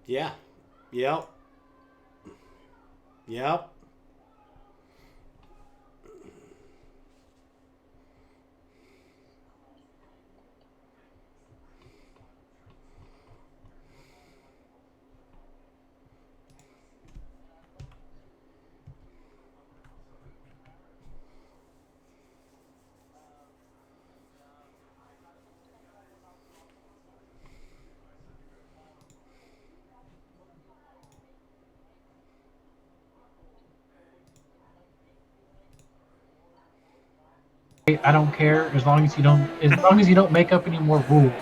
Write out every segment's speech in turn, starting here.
Yeah. Yep. Yep. I don't care as long as you don't make up any more rules.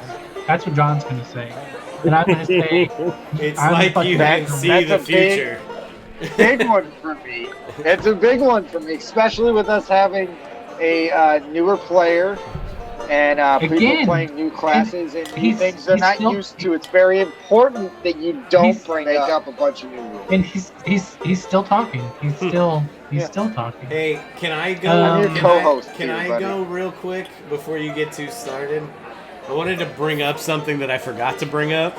That's what John's gonna say, and I'm gonna say It's I'm like you fucking can That's see that's the a big future. big one for me. It's a big one for me, especially with us having a newer player and people again, playing new and classes and new he's things they're he's not still used to. It's very important that you don't he's make up a bunch of new rules. and he's still talking. He's Yeah, still talking. Hey, can I go? I'm your Um, co-host Can here, I buddy. go real quick before you get too started? I wanted to bring up something that I forgot to bring up.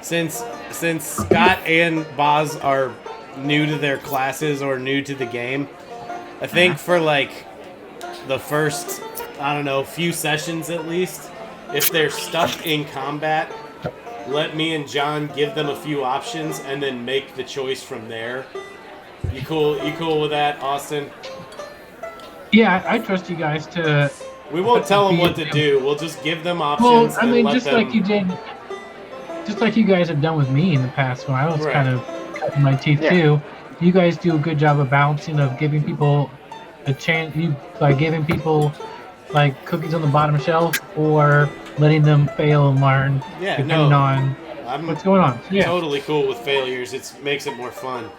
Since Scott and Boz are new to their classes or new to the game, I think for like the first, I don't know, few sessions at least, if they're stuck in combat, let me and John give them a few options and then make the choice from there. You cool? You cool with that, Austin? yeah, I trust you guys to We won't tell them be. what to do. We'll just give them Well, options I and mean, let them. just like you guys have done with me in the past when I was Right. kind of cutting my teeth Yeah. too. You guys do a good job of balancing, of giving people a chance, by giving people like cookies on the bottom shelf or letting them fail and learn, Yeah, depending no, on I'm what's going on. So, yeah, totally cool with failures. It makes it more fun.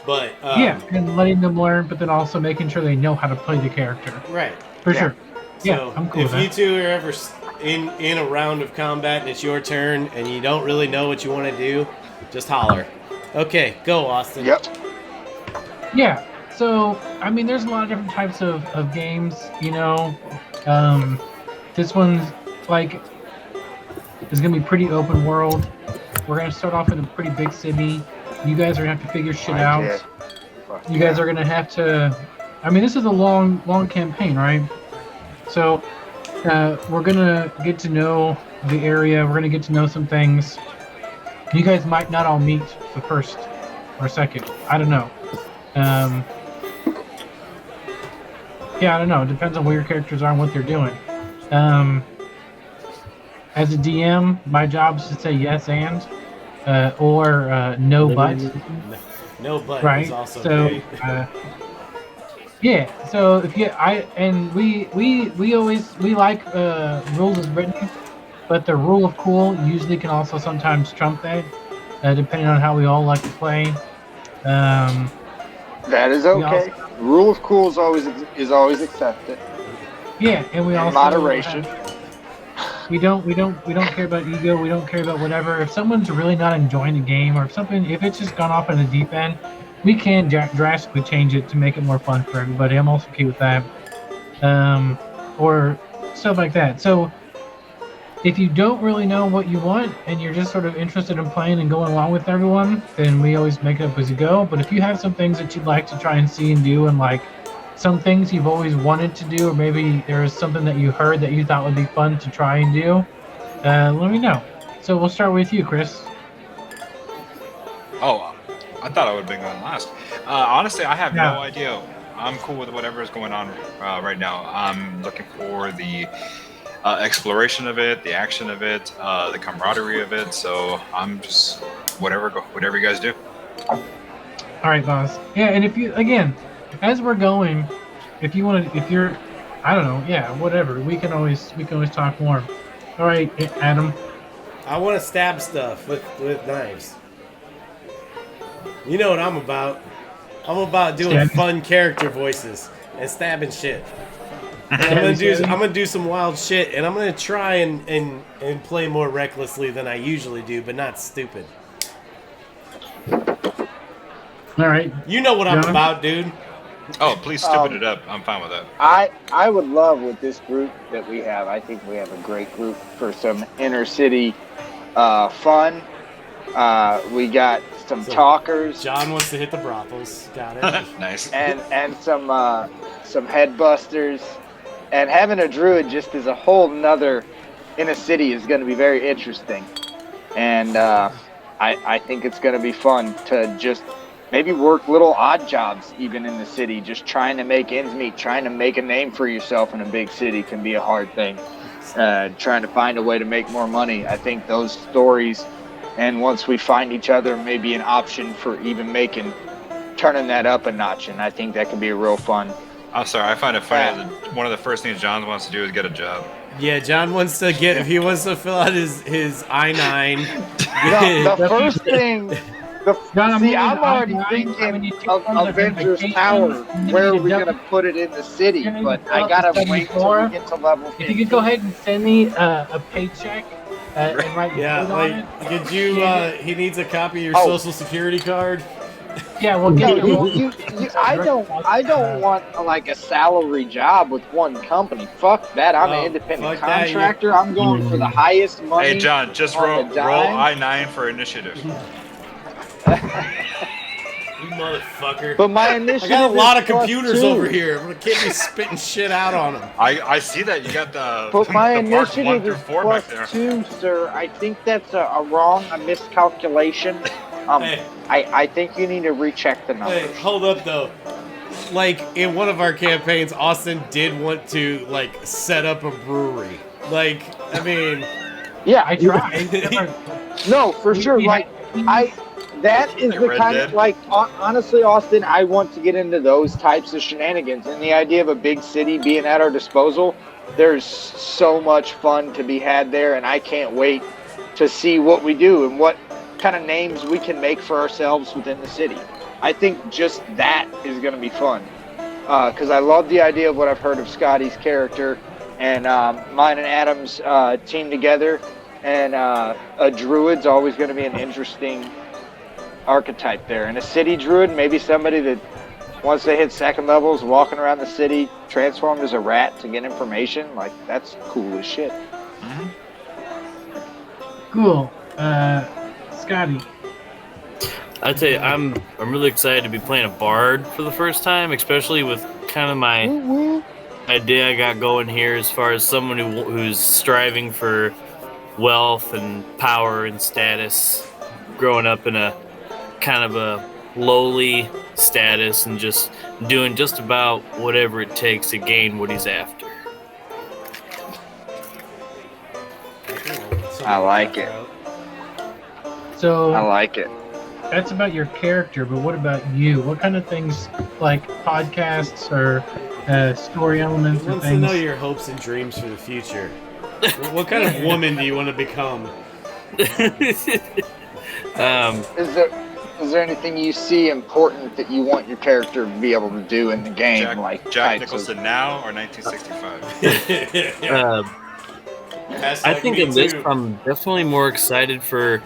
But yeah, and letting them learn, but then also making sure they know how to play the character right. for Yeah. sure. Yeah, So I'm cool if with you that. two are ever in a round of combat and it's your turn and you don't really know what you want to do, just holler. Okay, go Austin. Yep. Yeah. So, I mean, there's a lot of different types of games, Um, this one's like is gonna be pretty open world. We're gonna start off in a pretty big city. You guys are gonna have to figure shit I out. did. Fuck You guys yeah. are gonna have to. I mean, this is a long campaign, right? So, we're gonna get to know the area. We're gonna get to know some things. You guys might not all meet the first or second. I don't know. Um, yeah, I don't know. It depends on where your characters are and what they're doing. Um, as a DM, my job is to say yes and or no but, No, but is right? also So great. yeah. So if you I and we always we like rules as written, but the rule of cool usually can also sometimes trump that, depending on how we all like to play. Um, That is we also okay. rule of cool is always accepted. Yeah, and we In also moderation. we don't care about ego. We don't care about whatever. If someone's really not enjoying the game, or if it's just gone off in the deep end, we can drastically change it to make it more fun for everybody. I'm also okay with that, or stuff like that. So if you don't really know what you want and you're just sort of interested in playing and going along with everyone, then we always make it up as you go. But if you have some things that you'd like to try and see and do, and like some things you've always wanted to do, or maybe there's something that you heard that you thought would be fun to try and do, let me know. So we'll start with you, Chris. Oh, I thought I would have been going last. Honestly, I have Yeah. no idea. I'm cool with whatever is going on right now. I'm looking for the exploration of it, the action of it, the camaraderie of it. So I'm just whatever you guys do. All right, boss. Yeah, and if you, again, as we're going, if you want to, if you're, I don't know, yeah, whatever. We can always talk more. All right, Adam. I want to stab stuff with knives. You know what I'm about. I'm about doing Stabbing. fun character voices and stabbing shit. I'm gonna do some wild shit, and I'm gonna try and play more recklessly than I usually do, but not stupid. All right. You know what I'm John? about, dude. Oh, please stupid it up. I'm fine with that. I would love with this group that we have. I think we have a great group for some inner city fun. We got some talkers John wants to hit the brothels. Got it. Nice. and some head busters, and having a druid just as a whole nother inner city is going to be very interesting. And I think it's going to be fun to just maybe work little odd jobs even in the city. Just trying to make ends meet, trying to make a name for yourself in a big city can be a hard thing. Trying to find a way to make more money. I think those stories, and once we find each other, maybe an option for even turning that up a notch. And I think that can be real fun. I'm sorry. I find it funny that one of the first things John wants to do is get a job. Yeah, John wants to get, if he wants to fill out his I-9. The first thing. John, I'm already thinking of Avengers Tower. Where are we going to put it in the city? But I got to wait till we get to level 15. If you could go ahead and send me a paycheck and write your Yeah, code on it. like, could you, he needs a copy of your Oh. social security card. Yeah, we'll No, get I don't want like a salary job with one company. Fuck that. I'm an independent fuck that, contractor. I'm going for the highest money. Hey, John, just on roll the dime. I-9 for initiative. You motherfucker. But my I initiative got a lot of is plus computers 2. over here. I'm gonna keep me spitting shit out on them. I see that you got the But my the parts 1 initiative through is 4 plus back there. 2, sir. I think that's a miscalculation. Hey. I think you need to recheck the numbers. Hey, hold up though. Like in one of our campaigns, Austin did want to like set up a brewery. Like, I mean, Yeah, I tried. No, for sure. Like that is Like the Red kind Dead? of like honestly, Austin, I want to get into those types of shenanigans, and the idea of a big city being at our disposal. There's so much fun to be had there, and I can't wait to see what we do and what kind of names we can make for ourselves within the city. I think just that is going to be fun because I love the idea of what I've heard of Scotty's character, and mine and Adam's team together, and a druid's always going to be an interesting archetype there. And a city druid, maybe somebody that once they hit second levels, walking around the city, transformed as a rat to get information. Like, that's cool as shit. Cool. Scotty. I'd say I'm really excited to be playing a bard for the first time, especially with kind of my idea I got going here as far as someone who's striving for wealth and power and status, growing up in a kind of a lowly status and just doing just about whatever it takes to gain what he's after. I like it. So I like it. that's about your character, but what about you? What kind of things, like podcasts or story elements He or wants to things? know your hopes and dreams for the future. What kind of woman do you want to become? Is there Is there anything you see important that you want your character to be able to do in the game? Jack types Nicholson now or 1965? I think in this, I'm definitely more excited for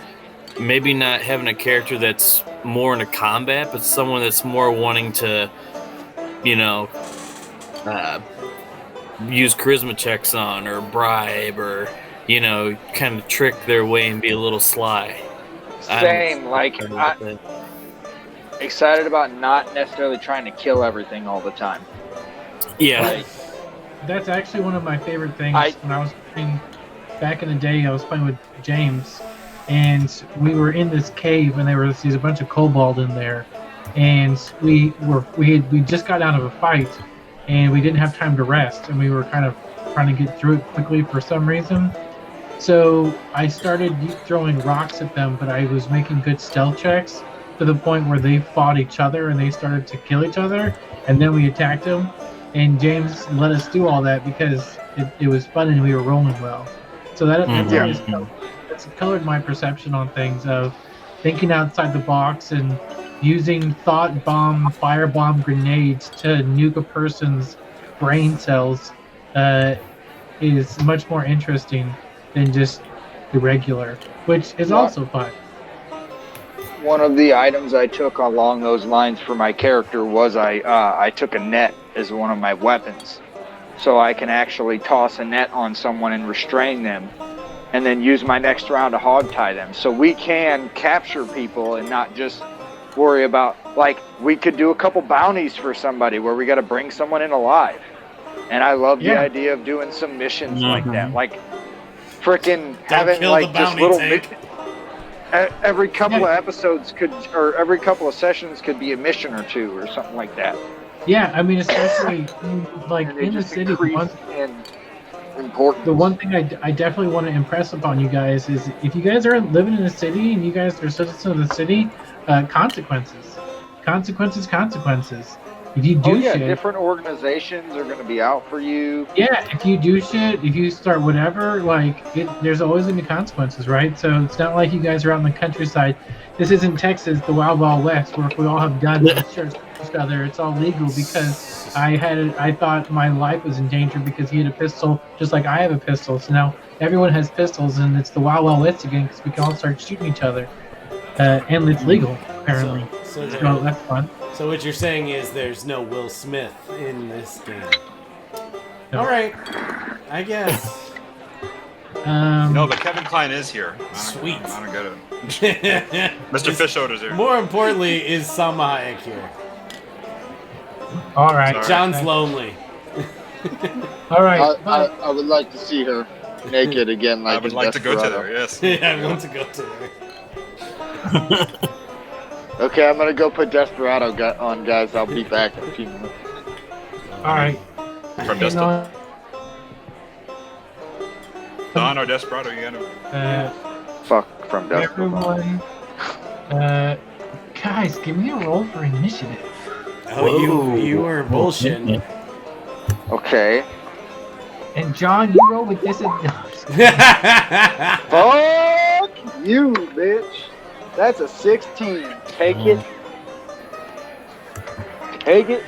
maybe not having a character that's more into combat, but someone that's more wanting to, you know, use charisma checks on or bribe or, you know, kind of trick their way and be a little sly. Same. I'm excited about not necessarily trying to kill everything all the time. Yeah. That's actually one of my favorite things. When I was playing back in the day, I was playing with James, and we were in this cave, and there was a bunch of kobold in there, and we just got out of a fight, and we didn't have time to rest, and we were kind of trying to get through it quickly for some reason. So I started throwing rocks at them, but I was making good stealth checks to the point where they fought each other and they started to kill each other, and then we attacked them. And James let us do all that because it was fun and we were rolling well. So that's colored my perception on things of thinking outside the box and using thought bomb, firebomb grenades to nuke a person's brain cells is much more interesting than just the regular, which is also fun. One of the items I took along those lines for my character was I took a net as one of my weapons. So I can actually toss a net on someone and restrain them, and then use my next round to hogtie them. So we can capture people and not just worry about, like, we could do a couple bounties for somebody where we got to bring someone in alive. And I love the idea of doing some missions like that. Like, freaking having, like, just little... Every couple of episodes or every couple of sessions could be a mission or two or something like that. Yeah, I mean, especially in the city. The one thing I definitely want to impress upon you guys is if you guys are living in a city and you guys are citizens of the city, consequences. If you do shit, different organizations are going to be out for you. Yeah, if you do shit, if you start whatever, there's always going to be consequences, right? So it's not like you guys are out in the countryside. This isn't Texas, the Wild Wild West, where if we all have guns and shirts each other, it's all legal because I thought my life was in danger because he had a pistol, just like I have a pistol. So now everyone has pistols, and it's the Wild Wild West again because we can all start shooting each other, and it's legal apparently. So that's fun. So what you're saying is there's no Will Smith in this game. No. All right, I guess. No, but Kevin Kline is here. Sweet. I don't get it. Mr. Fishoder's here. More importantly, is Salma Hayek here? All right. Sorry. John's lonely. All right. I would like to see her naked again. I would like to go to there. Yes. Yeah, I want to go to there. Okay, I'm gonna go put Desperado on, guys. I'll be back in a few minutes. All right. From Desperado. Don or Desperado, you gotta. Fuck from Desperado. Everyone. Guys, give me a roll for initiative. Oh, you were bullshitting. Okay. And John, you roll with this. Fuck you, bitch. That's a 16. Take it. Take it.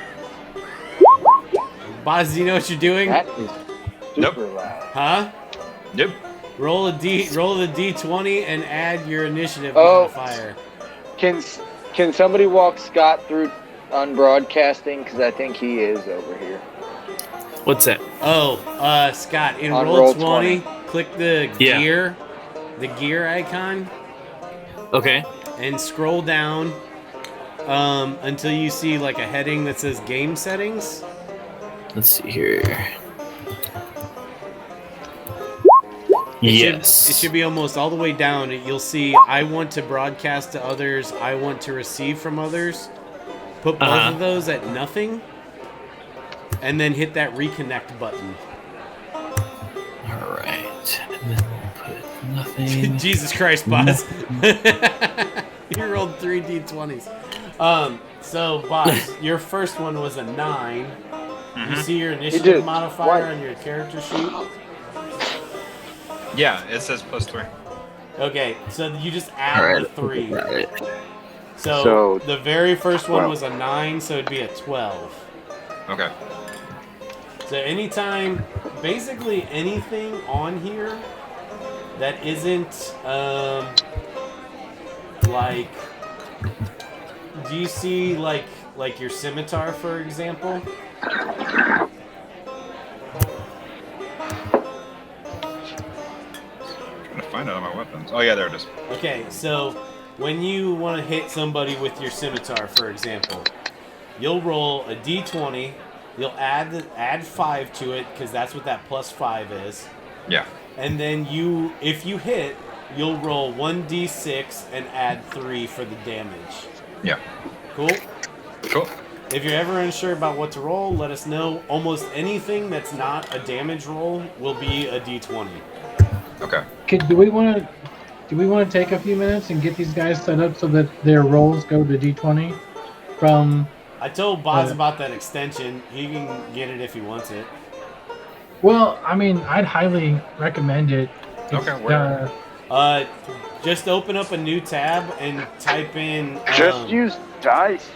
Boz, do you know what you're doing? That is super loud. Huh? Yep. Roll the D20 and add your initiative modifier. Can somebody walk Scott through unbroadcasting? Because I think he is over here. What's that? Oh, Scott, in On roll 20, click the Yeah. gear icon, Okay. and scroll down until you see like a heading that says game settings. Let's see here. It should be almost all the way down. You'll see I want to broadcast to others, I want to receive from others. Put both of those at nothing, and then hit that reconnect button. Alright. And then we'll put nothing. Jesus Christ, Boz. You rolled 3 D20s. So, Boz, your first one was a 9. You see your initiative modifier on your character sheet? Yeah, it says +3. Okay, so you just add the 3. So the very first one 12. was a 9, so it'd be a 12. Okay. So anytime, basically anything on here that isn't, like, do you see, like your scimitar, for example? Trying to find it on my weapons. Oh yeah, there it is. Okay, so when you want to hit somebody with your scimitar, for example, you'll roll a d20. You'll add 5 to it because that's what that +5 is. Yeah. And then if you hit, you'll roll 1d6 and add 3 for the damage. Yeah. Cool? Cool. If you're ever unsure about what to roll, let us know. Almost anything that's not a damage roll will be a d20. Okay. Do we want to take a few minutes and get these guys set up so that their rolls go to D20 from? I told Boz about that extension. He can get it if he wants it. Well, I mean, I'd highly recommend it. Okay, where? Just open up a new tab and type in. Just use dice.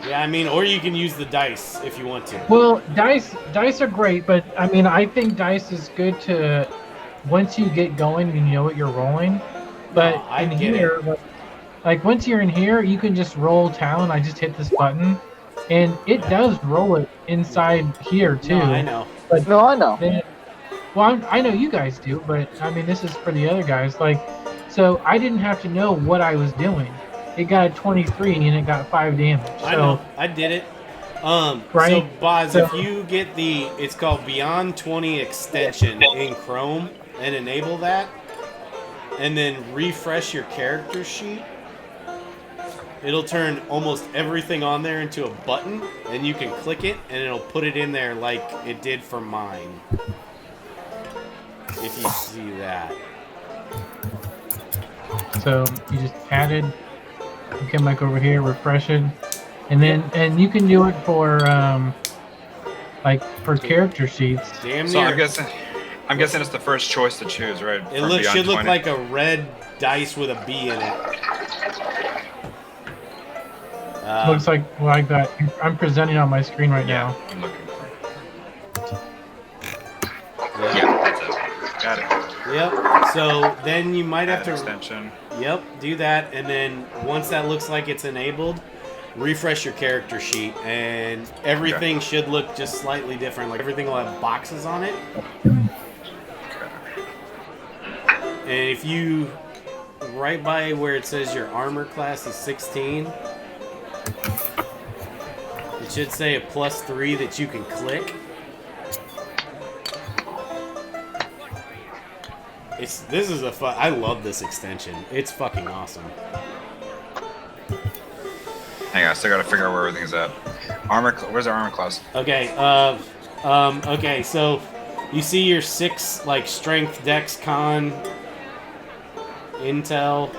Yeah, I mean, or you can use the dice if you want to. Well, dice are great, but I mean, I think dice is good to once you get going and you know what you're rolling. But I in get here, it. like once you're in here, you can just roll talent. I just hit this button, and it does roll it inside here too. No, I know. But No, I know. well, I know you guys do, but I mean, this is for the other guys. Like, so I didn't have to know what I was doing. It got a 23 and it got 5 damage. So, I know. I did it. Right? So, Boz, So- if you get it's called Beyond 20 extension in Chrome and enable that, and then refresh your character sheet, it'll turn almost everything on there into a button, and you can click it, and it'll put it in there like it did for mine. If you see that. So you just added. You come back over here, refresh it, and then you can do it for like for character sheets. Damn So near. I'm guessing it's the first choice to choose, right? It From Beyond should look 20? like a red dice with a B in it. Looks like that. I'm presenting on my screen right Yeah, now. I'm looking for. Yeah. Yeah, that's it. Got it. Yep. So then you might have Add to. extension. Yep. Do that, and then once that looks like it's enabled, refresh your character sheet, and everything should look just slightly different. Like everything will have boxes on it. And if you right by where it says your armor class is 16, it should say a +3 that you can click. This is a fun. I love this extension. It's fucking awesome. Hang on, I still gotta figure out where everything's at. Where's our armor class? Okay. Okay. So you see your 6 like strength, dex, con, intel.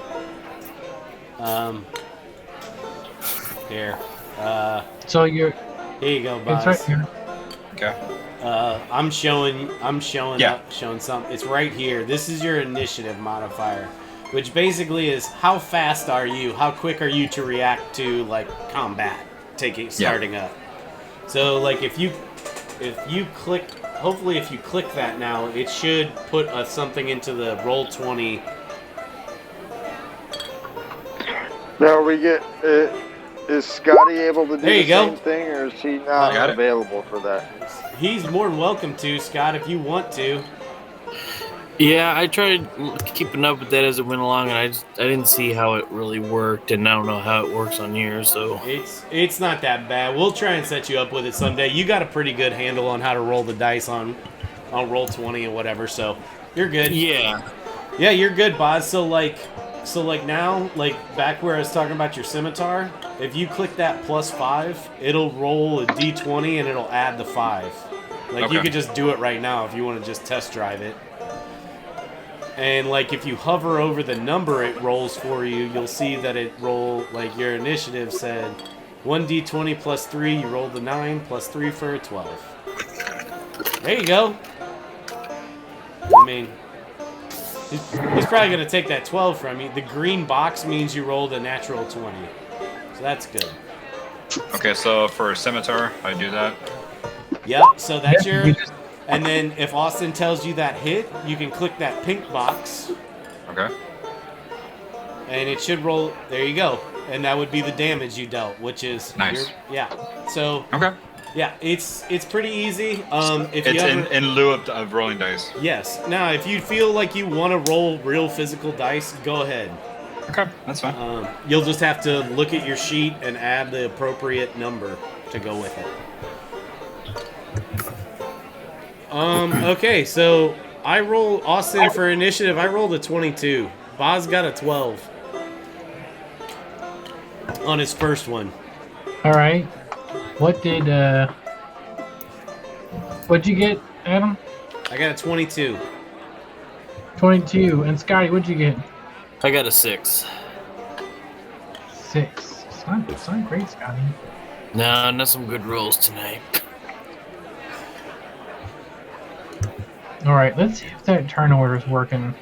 Here. So you're. Here you go, It's boss. right here. Okay. I'm showing Yeah. up, showing some. It's right here. This is your initiative modifier, which basically is how fast are you? How quick are you to react to like combat starting up? So like if you click, hopefully if you click that now, it should put something into the roll 20. Now we get. Is Scotty able to do There you the go. same thing, or is he Got not it. available for that? He's more than welcome to, Scott, if you want to. Yeah, I tried keeping up with that as it went along, and I didn't see how it really worked, and I don't know how it works on here. So It's not that bad. We'll try and set you up with it someday. You got a pretty good handle on how to roll the dice on roll 20 and whatever, so you're good. yeah, Yeah, you're good, Boz. So like now, like back where I was talking about your scimitar, if you click that +5, it'll roll a d20 and it'll add the 5. Like you Okay. could just do it right now if you want to just test drive it. And like if you hover over the number it rolls for you, you'll see that it like your initiative said 1d20 +3, you rolled the 9 +3 for a 12. There you go. I mean, he's probably going to take that 12 from you. The green box means you rolled a natural 20. that's good. Okay, so for Scimitar, I do that. Yep, so that's Yeah, your... you just- And then if Austin tells you that hit, you can click that pink box, Okay. and it should roll... There you go. And that would be the damage you dealt, which is... Nice. Yeah. So, Okay. yeah, it's pretty easy. If It's you ever... in lieu of rolling dice. Yes. Now, if you feel like you want to roll real physical dice, go ahead. Okay, that's fine. You'll just have to look at your sheet and add the appropriate number to go with it. Okay, so I roll Austin for initiative. I rolled a 22. Boz got a 12 on his first one. All right. What'd you get, Adam? I got a 22. 22. And Scotty, what'd you get? I got a 6. 6. It's not great, Scotty. No, not some good rolls tonight. All right, let's see if that turn order is working.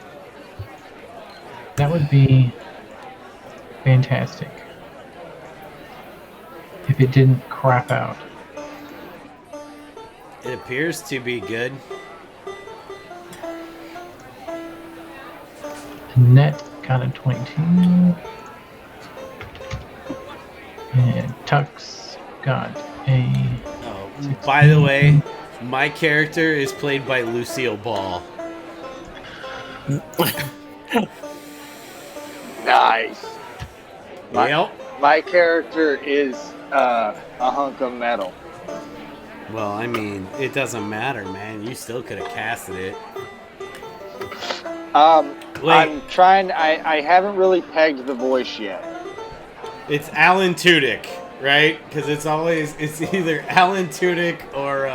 That would be fantastic. If it didn't crap out. It appears to be good. Net got a 22. And Tux got a... Oh, by the way, my character is played by Lucille Ball. Nice. Yep. My character is a hunk of metal. Well, I mean, it doesn't matter, man. You still could have casted it. Wait. I'm trying. I haven't really pegged the voice yet. It's Alan Tudyk, right? Because it's either Alan Tudyk or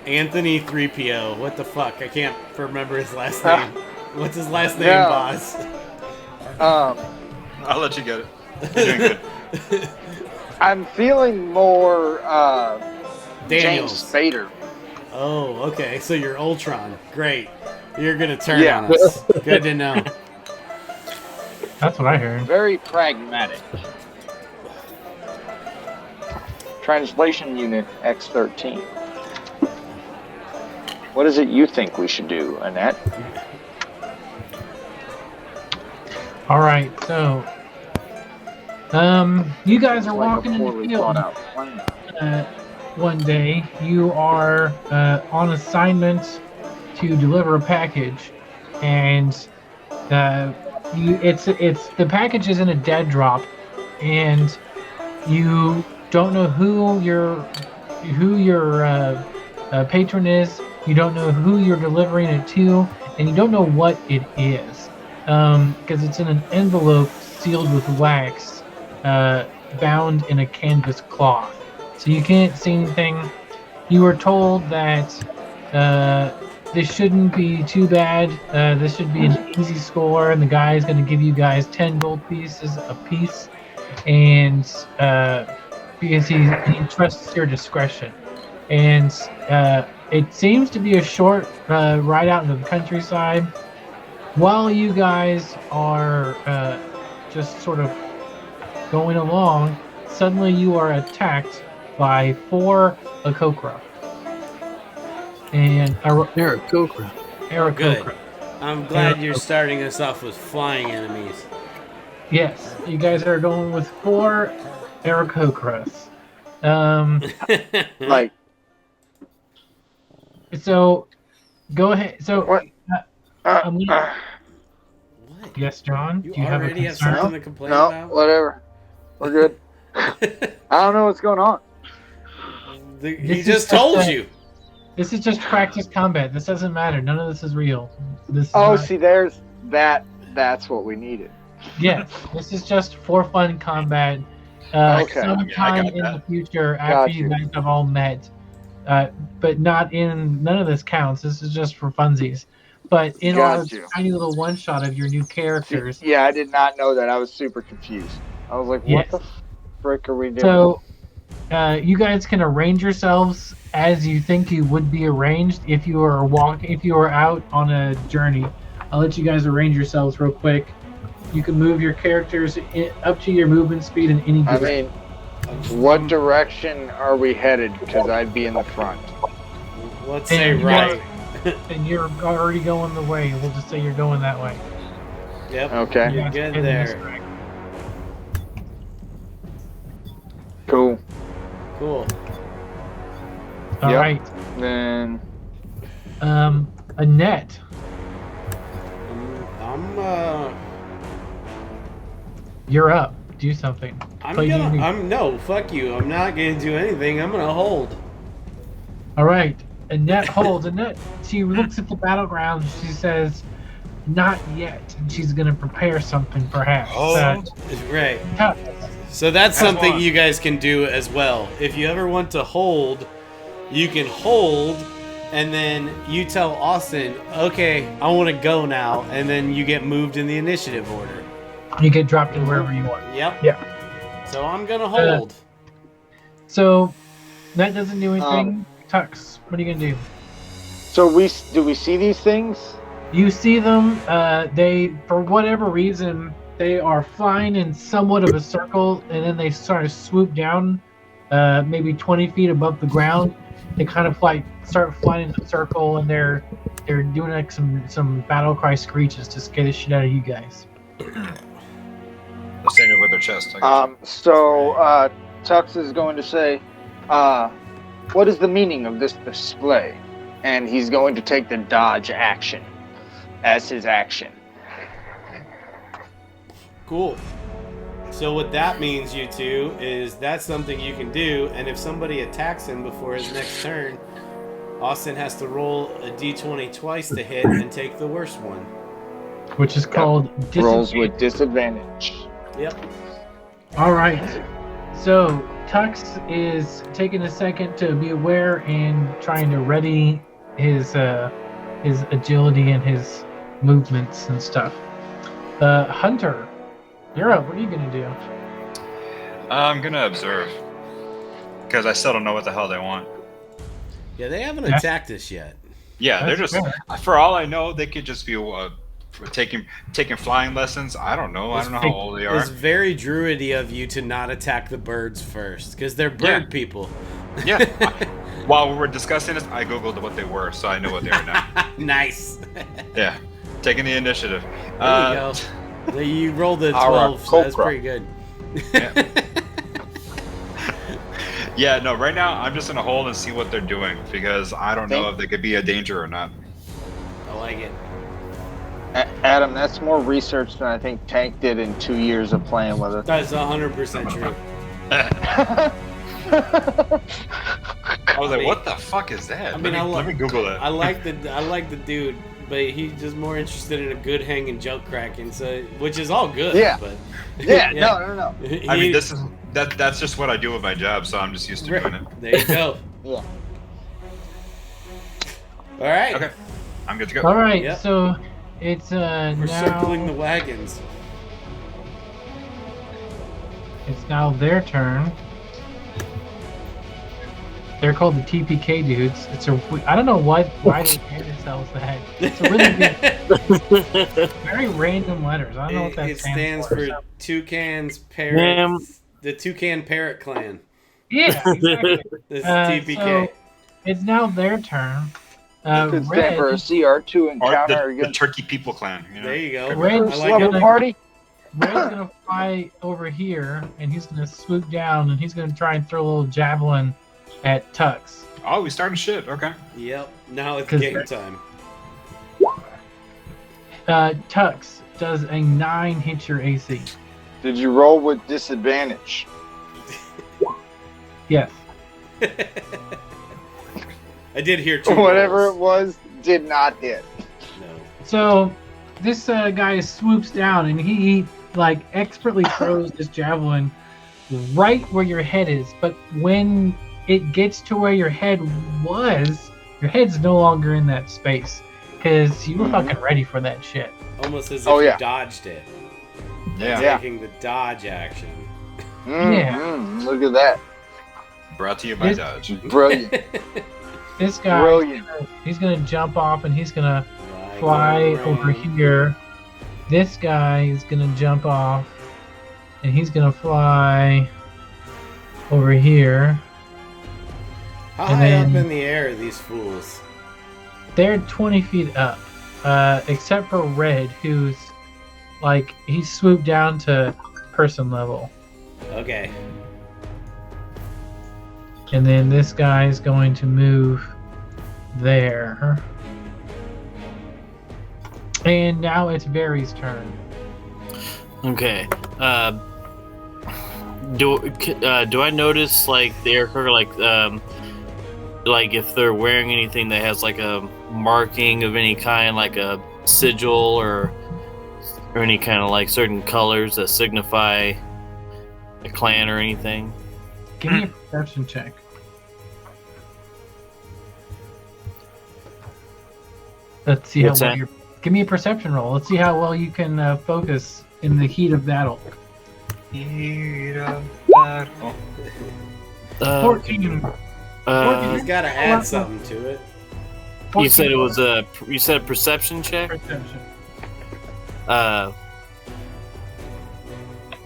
Anthony 3PO. What the fuck? I can't remember his last name. What's his last name, No. boss? I'll let you get it. You're doing good. I'm feeling more James Daniels. Spader. Oh, okay. So you're Ultron. Great. You're gonna turn Yeah. on us. Good to know. That's what I heard. Very pragmatic. Translation unit X13. What is it you think we should do, Annette? All right, so you guys are walking in the poorly field thought out plan. one day. You are on assignment to deliver a package, and it's the package is in a dead drop, and you don't know who your patron is. You don't know who you're delivering it to, and you don't know what it is, because it's in an envelope sealed with wax, bound in a canvas cloth. So you can't see anything. You were told that this shouldn't be too bad. This should be an easy score, and the guy is going to give you guys 10 gold pieces a piece, and because he trusts your discretion. And it seems to be a short ride out into the countryside. While you guys are just sort of going along, suddenly you are attacked by 4 Akokra. And Aarakocra. Aarakocra. I'm glad you're starting us off with flying enemies. Yes, you guys are going with 4 Aarakocras. Like, So, go ahead. So, what? I'm gonna- What? yes, John. You Do you have a already have concern? something to complain No, about? whatever. We're good. I don't know what's going on. He This is just just told a- you. This is just practice combat. This doesn't matter. None of this is real. This is Oh, not- see, there's that. That's what we needed. Yes, this is just for fun combat. Okay. Sometime Yeah, I got in that. the future, Got after you you. guys have all met, but not in. None of this counts. This is just for funsies. But in our Got you. tiny little one shot of your new characters, Yeah, I did not know that. I was super confused. I was like, Yes. what the frick are we doing? so you guys can arrange yourselves as you think you would be arranged if you were out on a journey. I'll let you guys arrange yourselves real quick. You can move your characters up to your movement speed in any I direction. mean, what direction are we headed? Because I'd be in the front. Let's say And you right. And you're already going the way. We'll just say you're going that way. Yep. Okay. You're guys are good heading this there. way. Cool. Cool. All Yep. right. Then Annette. I'm You're up. Do something. Play D&D. no, fuck you. I'm not gonna do anything. I'm gonna hold. All right. Annette holds. Annette, she looks at the battleground. She says, "Not yet," and she's gonna prepare something, perhaps. Hold. Right. Tux, So that's Come something on. you guys can do as well. If you ever want to hold, you can hold, and then you tell Austin, "Okay, I want to go now," and then you get moved in the initiative order. you get dropped in wherever you want. Yep. Yeah. So I'm gonna hold. So that doesn't do anything. Tux, what are you gonna do? So do we see these things? You see them. They, for whatever reason, they are flying in somewhat of a circle, and then they sort of swoop down, maybe 20 feet above the ground. They kind of start flying in a circle, and they're doing like some battle cry screeches to scare the shit out of you guys. They're saying it with their chest. Tux is going to say, what is the meaning of this display? And he's going to take the dodge action as his action. Cool. So what that means, you two, is that's something you can do, and if somebody attacks him before his next turn, Austin has to roll a d20 twice to hit and take the worst one. Which is called Rolls disadvantage. with disadvantage. Yep. All right. So Tux is taking a second to be aware and trying to ready his agility and his movements and stuff. Hunter, you're up. What are you gonna do? I'm gonna observe because I still don't know what the hell they want. Yeah, they haven't Yeah. attacked us yet. Yeah, they're That's just. fair. For all I know, they could just be taking flying lessons. I don't know. I don't know how old they are. It's very druidy of you to not attack the birds first, because they're bird Yeah. people. Yeah. While we were discussing this, I googled what they were, so I know what they are now. Nice. Yeah, taking the initiative. There you go. You rolled a 12, so that's Cobra. pretty good. Yeah. Yeah, no. Right now, I'm just gonna hold and see what they're doing because I don't know if they could be a danger or not. I like it. Adam, that's more research than I think Tank did in 2 years of playing with it. That's 100% true. I was like, what the fuck is that? I mean, let me Google that. I like the dude, but he's just more interested in a good hanging joke cracking, so which is all good. Yeah. But Yeah, no. I mean, that's just what I do with my job, so I'm just used to doing it. There you go. Yeah. All right. Okay, I'm good to go. All right. Yep. So it's We're now circling the wagons. it's now their turn. They're called the TPK dudes. I don't know why they name themselves that. It's a really weird, very random letters. I don't know what that It stands for Toucan's Parrot. Ma'am. The Toucan Parrot Clan. Yeah, exactly. This So TPK. it's now their turn. Could stand for a CR2 Or encounter the against Turkey People Clan. You know? There you go. Red I first like level it. party. Red's gonna fly over here, and he's gonna swoop down, and he's gonna try and throw a little javelin at Tux. Oh, we started shit. Okay. Yep. Now it's 'Cause- game time. Tux does a 9 hit your AC. Did you roll with disadvantage? Yes. I did hear two. Whatever it rolls. was, did not hit. No. So this guy swoops down, and he like expertly throws this javelin right where your head is. But when it gets to where your head's no longer in that space because you were fucking ready for that shit. Almost as if Oh, you yeah. dodged it. Yeah. Yeah. Taking the dodge action. Look at that. Brought to you by This- Dodge. Brilliant. This guy, Brilliant. he's gonna jump off and he's gonna fly over here this guy is gonna jump off, and he's gonna fly over here. How And high up then- in the air are these fools? They're 20 feet up, except for Red, who's like he swooped down to person level, Okay. and then this guy is going to move there. And now it's Barry's turn. Okay. Do I notice like the aircraft like if they're wearing anything that has like a marking of any kind, like a sigil or any kind of like certain colors that signify a clan or anything? Give me a perception check. Let's see What's how well that? you're. Give me a perception roll. Let's see how well you can focus in the heat of battle. Uh, 14. He's got to add something to it. you said it 14 was a perception check. perception.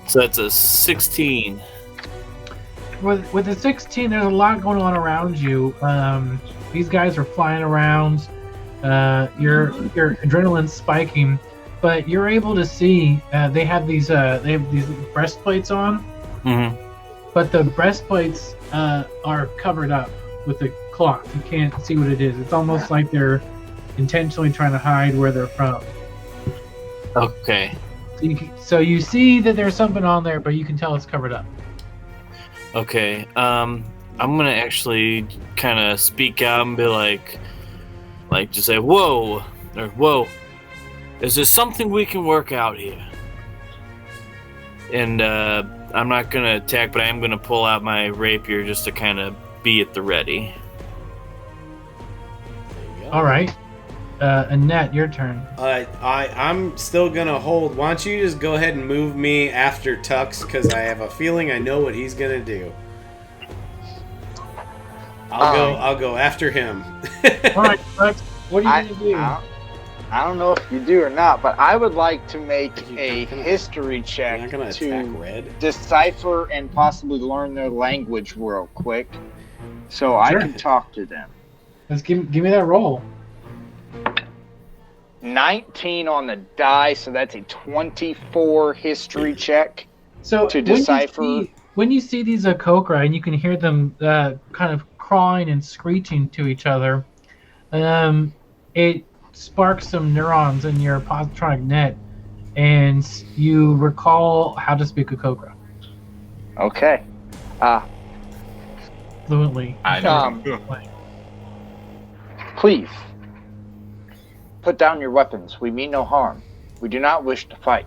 So that's a 16. With the 16, there's a lot going on around you. These guys are flying around. Your adrenaline's spiking, but you're able to see they have these breastplates on, Mm-hmm. but the breastplates are covered up with a cloth. You can't see what it is. It's almost like they're intentionally trying to hide where they're from. Okay. So you see that there's something on there, but you can tell it's covered up. Okay. I'm gonna actually kind of speak out and be like just say, "Whoa," or "Whoa, is there something we can work out here?" And I'm not gonna attack, but I am gonna pull out my rapier just to kind of be at the ready. There you go. All right, Annette, your turn. I'm still gonna hold. Why don't you just go ahead and move me after Tux, because I have a feeling I know what he's gonna do. I'll go after him. All right, Lex, what are you gonna do? I don't know if you do or not, but I would like to make You're a not gonna- history You're check not gonna attack to Red. decipher and possibly learn their language real quick, so I Sure. can talk to them. Let's give me that roll. 19 on the die, so that's a 24 history check. So To decipher- when you see these Kokra and you can hear them kind of crawling and screeching to each other, it sparks some neurons in your positronic net, and you recall how to speak a Kokra Okay. fluently. I know. Um, Please, put down your weapons. We mean no harm. We do not wish to fight.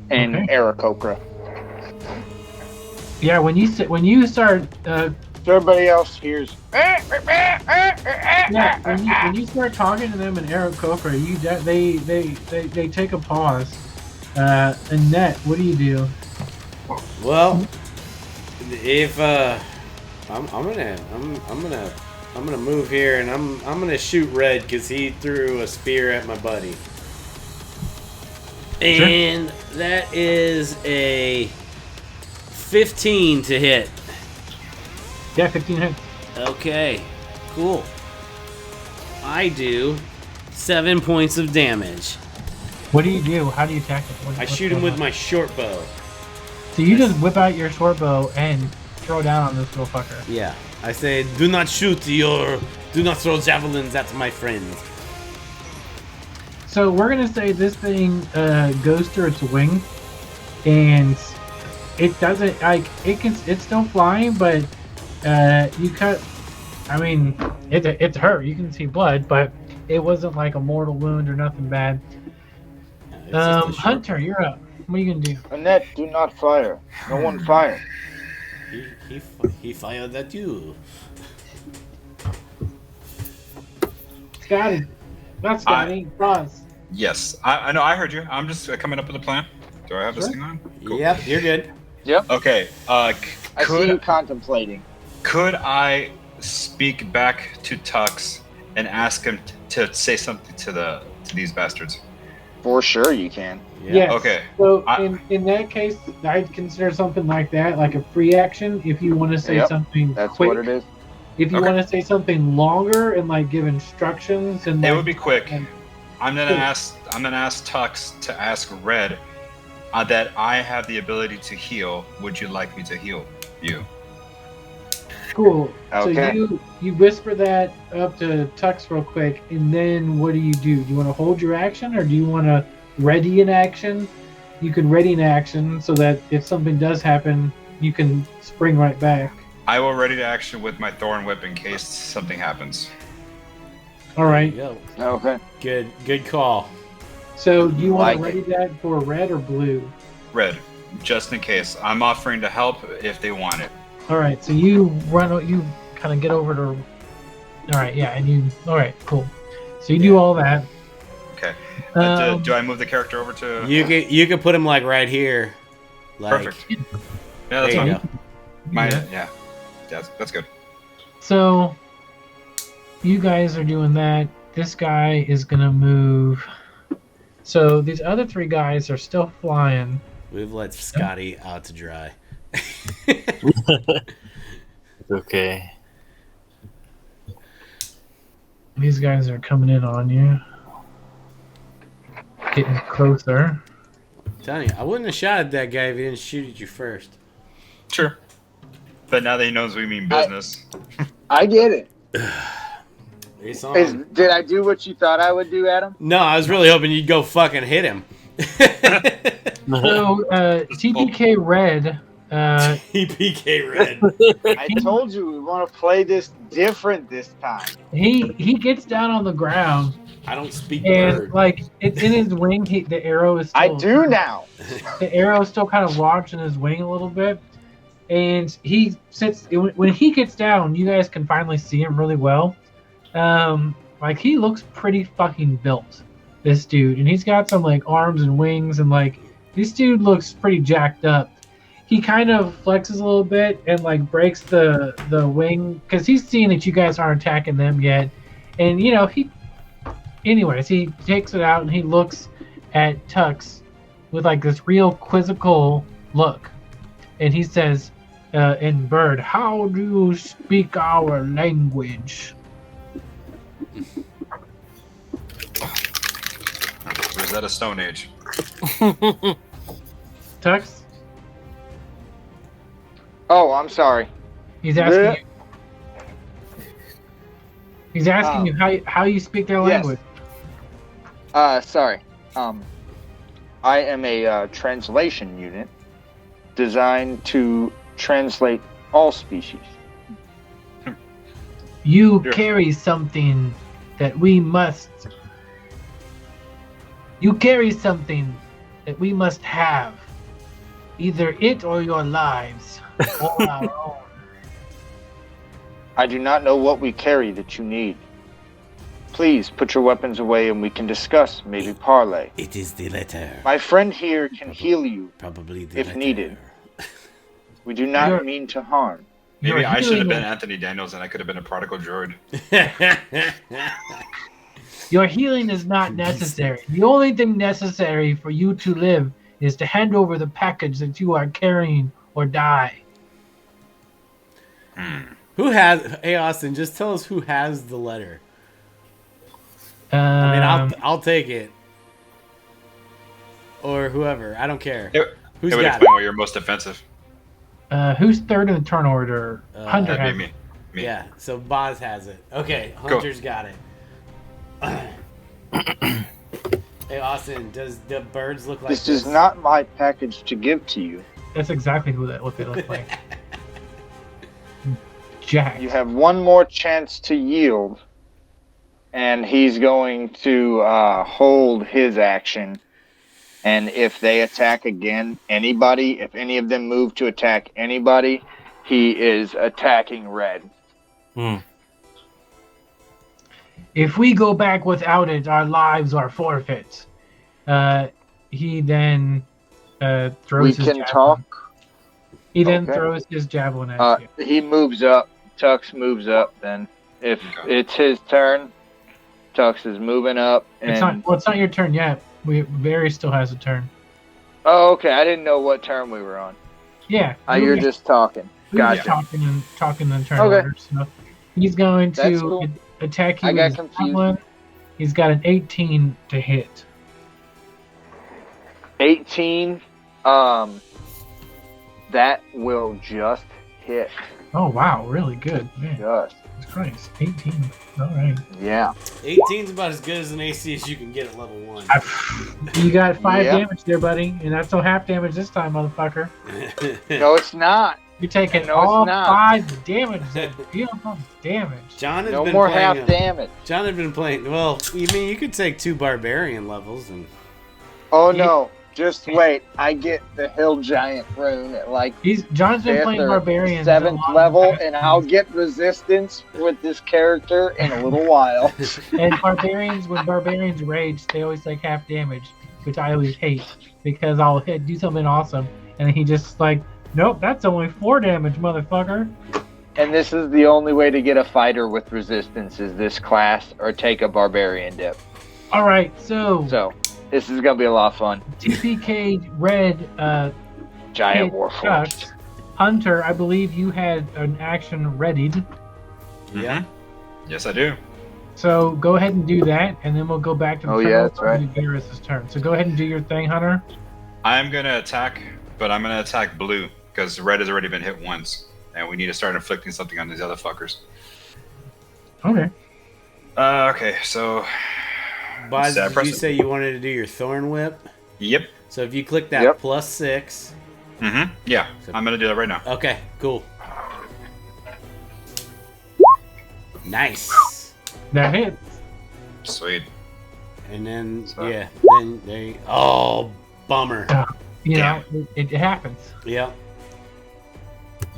And Okay. Aarakocra. Yeah, when you start Everybody else hears. yeah, when you start talking to them in Aarakocra, they take a pause. Annette, what do you do? Well, if I'm gonna move here and I'm gonna shoot Red because he threw a spear at my buddy. And that is a 15 to hit. Yeah, 15 hits. Okay, cool. I do 7 points of damage. What do you do? How do you attack him? I shoot him with my short bow. So you just whip out your short bow and throw down on this little fucker. Yeah, I say, do not throw javelins at my friends. So we're gonna say this thing goes through its wing, and it doesn't it's still flying, but you cut. I mean, it's hurt. You can see blood, but it wasn't like a mortal wound or nothing bad. It's just a short- Hunter, you're up. What are you gonna do? Annette, do not fire. No one fire. He fired at you. Scotty. Not Scotty. Buzz. Yes, I know. I heard you. I'm just coming up with a plan. Do I have this Sure. thing on? Cool. Yep, you're good. Okay. I see you Could contemplating. I speak back to Tux and ask him to say something to the to these bastards? For sure you can. Yeah. Yes. Okay. So I- in that case, I'd consider something like that, like a free action. If you want to say Yep, something That's quick, what it is. if you Okay. want to say something longer and like give instructions and It like, would be quick. and- I'm gonna Cool. ask Tux to ask Red that I have the ability to heal. Would you like me to heal you? Cool. So Okay. you whisper that up to Tux real quick, and then what do? Do you want to hold your action, or do you want to ready an action? You can ready an action so that if something does happen, you can spring right back. I will ready to action with my Thorn Whip in case something happens. All right. There you go. Okay. Good call. So do you want to Like ready that for red or blue? Red, just in case. I'm offering to help if they want it. All right. So you kind of get over to. All right. Yeah. And you. All right. Cool. So you do all that. Okay. Um, Do I move the character over to? You could put him like right here. Like, Perfect. Yeah, that's There you fine. go. Yeah, that's good. So you guys are doing that. This guy is gonna move. So these other three guys are still flying. We've let Scotty out to dry. Okay. These guys are coming in on you. Getting closer. Telling you, I wouldn't have shot at that guy if he didn't shoot at you first. Sure. But now that he knows we mean business. I get it. It's on. Did I do what you thought I would do, Adam? No, I was really hoping you'd go fucking hit him. So TPK Red. He PK Red. I told you we want to play this different this time. He gets down on the ground I don't speak and bird. like it's in his wing. The arrow is. Still, I do now. The arrow is still kind of lodged in his wing a little bit, and he sits. When he gets down, you guys can finally see him really well. Like he looks pretty fucking built, this dude, and he's got some like arms and wings, and like this dude looks pretty jacked up. He kind of flexes a little bit and like breaks the wing because he's seeing that you guys aren't attacking them yet, and you know he takes it out and he looks at Tux with like this real quizzical look, and he says in bird, "How do you speak our language?" Or is that a Stone Age? Tux, Oh, I'm sorry. he's asking Yeah. you. He's asking you how you speak their Yes. language. Sorry. I am a translation unit designed to translate all species. You Sure. carry something that we must. You carry something that we must have. Either it or your lives, or our own. I do not know what we carry that you need. Please put your weapons away and we can discuss, maybe parley. It is the letter. My friend here can heal you. Probably the If letter. needed. We do not You're- mean to harm. Maybe Your I should have healing- been Anthony Daniels and I could have been a prodigal droid. Your healing is not necessary. The only thing necessary for you to live is to hand over the package that you are carrying or die. Who has? Hey Austin, just tell us who has the letter. I mean, I'll take it, or whoever. I don't care. Who's it would got explain why you're most offensive. Who's third in the turn order? Hunter That'd has be it. me. Yeah, so Boz has it. Okay, Hunter's got it. Hey Austin, does the birds look like This is not my package to give to you. That's exactly what they look like. Jack. You have one more chance to yield, and he's going to hold his action. And if they attack again, anybody, if any of them move to attack anybody, he is attacking red. If we go back without it, our lives are forfeit. He then throws We his can javelin. talk. He then Okay. throws his javelin at you. He moves up. Tux moves up then. If Okay. it's his turn, Tux is moving up. And... It's not your turn yet. Barry still has a turn. Oh, okay. I didn't know what turn we were on. Yeah. You're just talking. We were Gotcha. just talking the turn Okay. order. So he's going That's to cool. attack you I with got his confused. javelin. He's got an 18 to hit. 18. That will just hit. Oh wow, really good. Man, Just. Jesus Christ, 18. All right. Yeah. 18's about as good as an AC as you can get at level 1. You got 5 Yeah. damage there, buddy, and that's no half damage this time, motherfucker. No, it's not. You're taking No, it's all not. 5 damage. That beautiful damage. John has No been more playing half damage. John had been playing. Well, you could take 2 barbarian levels and. Oh no. Just wait. I get the Hill Giant rune at like John's been 5th playing or barbarians 7th a lot level, in the and past I'll get resistance with this character in a little while. And when barbarians rage, they always take half damage, which I always hate because I'll do something awesome, and he just like, nope, that's only 4 damage, motherfucker. And this is the only way to get a fighter with resistance is this class or take a barbarian dip. All right, so This is gonna be a lot of fun. TPK Red Giant Hey, Warforged. Chuck, Hunter, I believe you had an action readied. Yeah. Yes, I do. So go ahead and do that, and then we'll go back to the Oh, turn yeah, that's right. Varys' turn. So go ahead and do your thing, Hunter. I'm gonna attack, but I'm gonna attack blue because red has already been hit once, and we need to start inflicting something on these other fuckers. Okay. Okay, so. Baz, Is that did you pressing? say you wanted to do your Thorn Whip? Yep. So if you click that Yep. +6. Mm-hmm. Yeah, I'm gonna do that right now. Okay, cool. Nice. That hits. Sweet. And then, So- yeah, then they. Oh, bummer. You Damn. know, it happens. Yeah.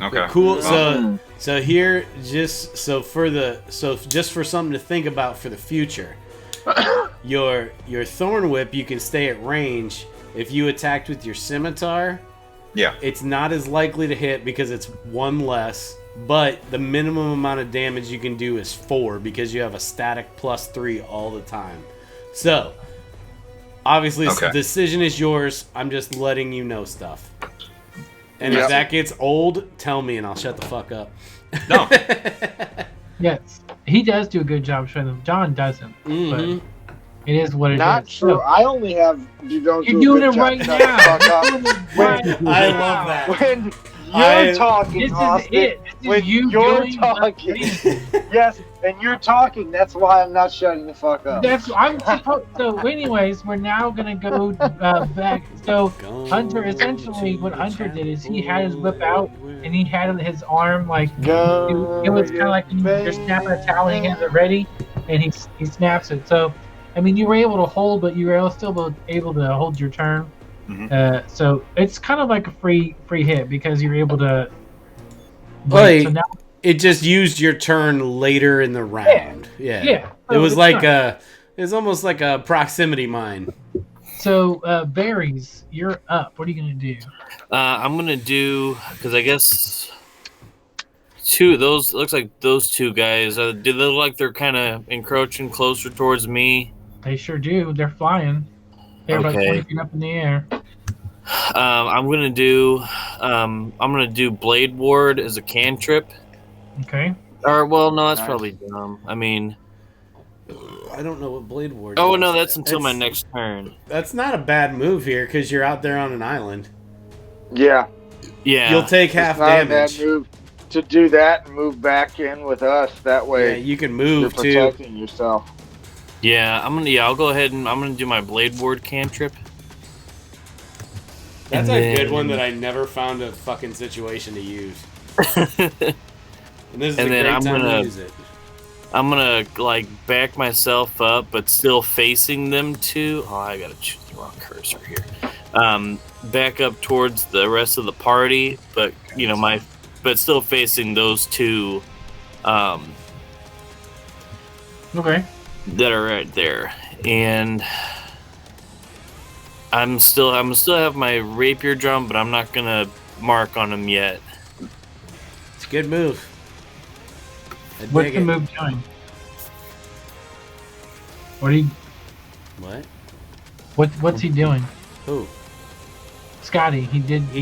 Okay. Cool. Well, So here, just for something to think about for the future, your Thorn Whip, you can stay at range. If you attacked with your scimitar, yeah. it's not as likely to hit because it's 1 less. But the minimum amount of damage you can do is 4 because you have a static +3 all the time. So, obviously, Okay. the decision is yours. I'm just letting you know stuff. And Yep. if that gets old, tell me and I'll shut the fuck up. No. Yes, he does do a good job showing them. John doesn't, Mhm. but it is what it is. Not true. So, I only have. You don't you're do a doing good it job. right Shut the now. fuck up. You're doing it right I now. love that. When I- you're talking, This is Austin, it. This when is you you're doing what talking, I'm saying. yes, and you're talking. That's why I'm not shutting the fuck up. I'm supposed. So, anyways, we're now gonna go back. So, Hunter, essentially, what Hunter did is he had his whip out and he had his arm like it was kind of like you're snapping a towel and he has it ready, and he snaps it. So, I mean, you were able to hold, but you were still able to hold your turn. Mhm. So it's kind of like a free hit because you're able to. Wait. So now, It just used your turn later in the round. Yeah. yeah. It was it's like not- it was almost like a proximity mine. So, Berries, you're up. What are you gonna do? I'm gonna do because I guess those looks like those 2 guys. Do they look like they're kind of encroaching closer towards me? They sure do. They're flying. They're about Okay. 20 feet up in the air. I'm gonna do Blade Ward as a cantrip. Okay. Or well, no, that's Nice. probably dumb. I mean, I don't know what Blade Ward oh is. no, that's until my It's- next turn. That's not a bad move here because you're out there on an island. Yeah, Yeah, You'll take half it's not a bad damage. move to do that and move back in with us. That Yeah, way, you can you're move too. protecting yourself. I'll go ahead and I'm gonna do my Blade Ward cantrip. That's And a good then- one that I never found a fucking situation to use. And this is And a then great I'm time gonna- to use it. I'm gonna like back myself up, but still facing them two. Oh, I gotta choose the wrong cursor here. Back up towards the rest of the party, but but still facing those 2 Okay. that are right there, and I'm still have my rapier drum, but I'm not gonna mark on them yet. It's a good move. I What's dig the it. move doing? What are you? What? What's he doing? Who? Scotty. He did. He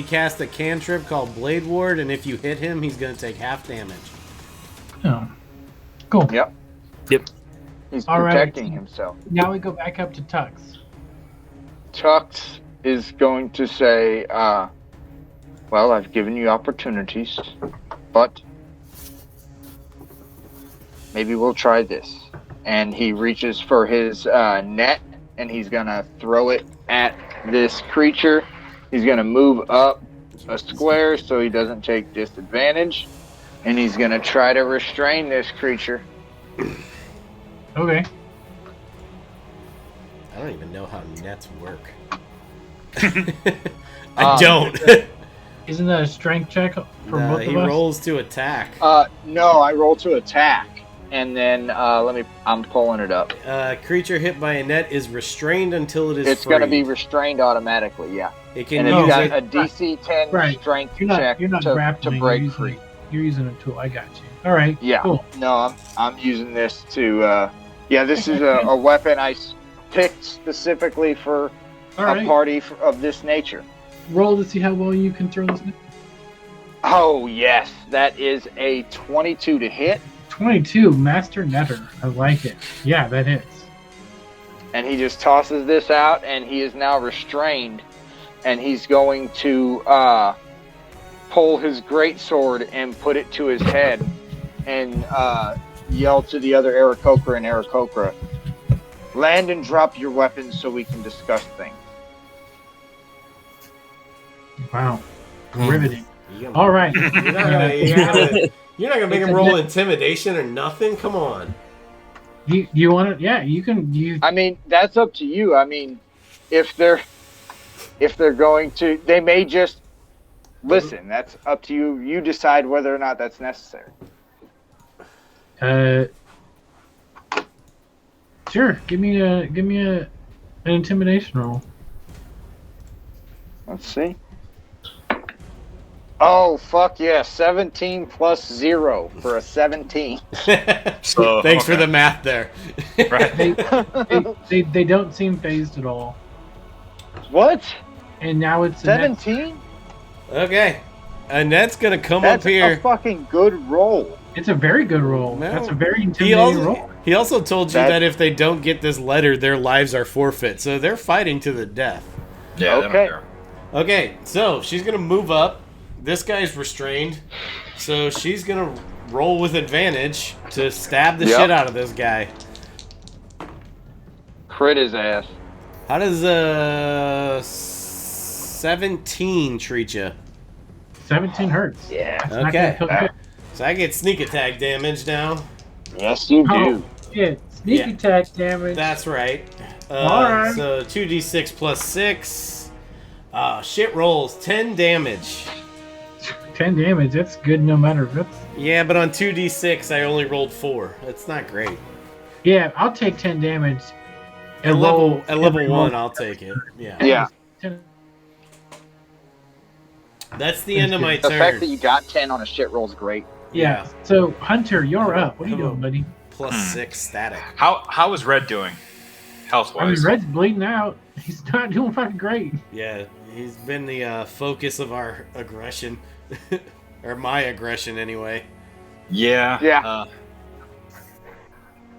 cast a cantrip called Blade Ward, and if you hit him, he's gonna take half damage. Oh, cool. Yep. Yep. He's All right. protecting himself. Now we go back up to Tux. Tux is going to say, well, I've given you opportunities, but maybe we'll try this. And he reaches for his net, and he's going to throw it at this creature. He's going to move up a square so he doesn't take disadvantage, and he's going to try to restrain this creature. Okay. I don't even know how nets work. I don't. Isn't that a strength check for both of us? He rolls to attack. No, I roll to attack. And then I'm pulling it up. Creature hit by a net is restrained until it is It's going to be restrained automatically, yeah. It can And use it's got it. a DC 10 strength check You're not to grappling. break free. You're using a tool. I got you. All right. Yeah. Cool. No, I'm using this to. This is a weapon I picked specifically for All right. a party of this nature. Roll to see how well you can throw this. Oh yes, that is a 22 to hit, 22, Master Netter. I like it. Yeah, that hits. and he just tosses this out, and he is now restrained, and he's going to pull his greatsword and put it to his head, and yell to the other Aarakocra and Aarakocra, land and drop your weapons so we can discuss things. Wow. Riveting. All right. You're not gonna make him roll intimidation or nothing. Come on. You want to? Yeah, you can. You. I mean, that's up to you. I mean, if they're going to, they may just listen. That's up to you. You decide whether or not that's necessary. Sure. Give me an intimidation roll. Let's see. Oh, fuck yeah. 17 plus 0 for a 17. So, Thanks for the math there. Right. They don't seem phased at all. What? And now it's a net. 17? Okay. Annette's gonna come That's up here. a fucking good roll. It's a very good roll. No. That's a very intimidating roll. He also told you that if they don't get this letter, their lives are forfeit. So they're fighting to the death. Yeah, they don't Okay. care. Okay, so she's gonna move up. This guy's restrained, so she's gonna roll with advantage to stab the shit out of this guy. Crit his ass. How does 17 treat you? 17 hurts. Yeah. That's not Okay. gonna kill you. So I get sneak attack damage now. Yes, you do. Oh, shit. Sneak Yeah. attack damage. That's right. Alright. So 2d6 plus 6. Shit rolls 10 damage. 10 damage. That's good no matter what. Yeah, but on 2d6 I only rolled 4. That's not great. Yeah, I'll take 10 damage. At and level roll at level every 1 roll. I'll take it. Yeah. Yeah. 10 That's the end of my The turn. fact that you got 10 on a shit roll is great. Yeah. So, Hunter, you're up. What are you doing, buddy? Plus 6 static. How is Red doing, health I mean, wise? Red's bleeding out. He's not doing fucking great. Yeah, he's been the focus of our aggression. Or my aggression, anyway. Yeah. Yeah.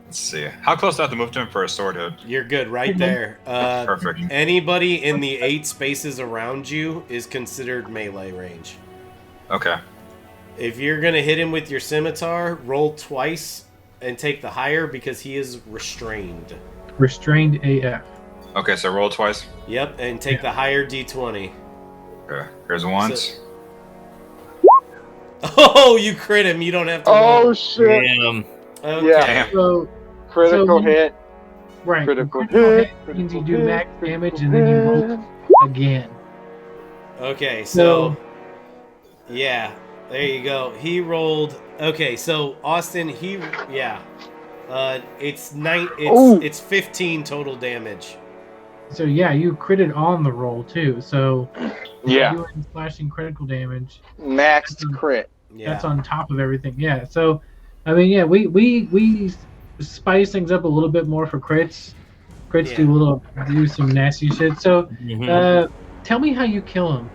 Let's see. How close do I have to move to him for a sword hit? You're good right there. Perfect. Anybody in the 8 spaces around you is considered melee range. Okay. If you're going to hit him with your scimitar, roll twice and take the higher because he is restrained. Restrained AF. Okay, so roll twice. Yep, and take the higher d20. Okay. Here's once. Oh, you crit him. You don't have to Oh, roll. shit. Damn. Okay. Yeah. So, Critical So- hit. right. Critical hit hit. means you do max damage and then you roll again. Okay, so yeah, there you go. He rolled. Okay, so Austin, it's 15 total damage. So, yeah, you critted on the roll, too. So, Yeah. you're doing slashing critical damage. Maxed crit. Yeah. That's on top of everything. Yeah. So, I mean, yeah, we spice things up a little bit more for crits. Crits Yeah. do some nasty shit. So, tell me how you kill him.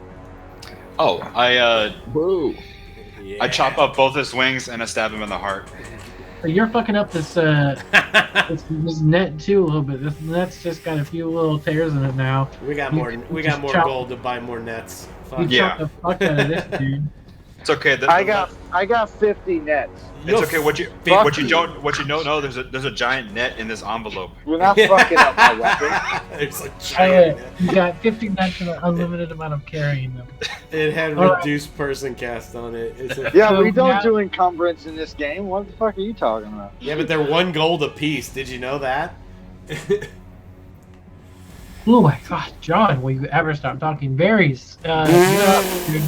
Oh, Whoa. Yeah. I chop up both his wings and I stab him in the heart. You're fucking up this this net too a little bit. This net's just got a few little tears in it now. We got more gold to buy more nets. You Fuck. Yeah. chop the fuck out of this dude. It's okay. I got 50 nets. It's okay. What you don't know, there's a giant net in this envelope. We're not fucking up my weapon. It's a giant net. You got 50 nets and an unlimited amount of carrying them. It had All reduced person cast on it. It's a, Yeah, So we don't now- do encumbrance in this game. What the fuck are you talking about? yeah, but they're 1 gold a piece. Did you know that? Oh my god, John, will you ever stop talking berries? You're up, dude.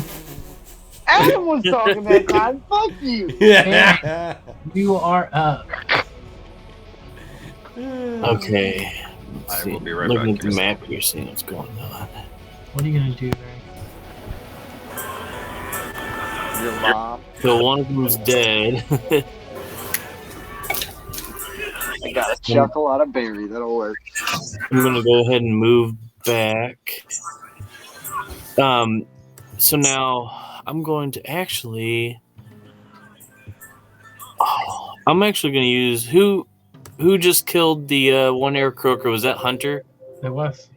Adam was talking that time. Fuck you. Yeah. You are up. Okay. I will be right Looking back. at the map here, seeing what's going on. What are you gonna do, Barry? Your mom. So one of them's dead. I got a chuckle out of Barry. That'll work. I'm gonna go ahead and move back. So now I'm going to actually. Oh, I'm actually gonna use who just killed the one air croaker. Was that Hunter? It was.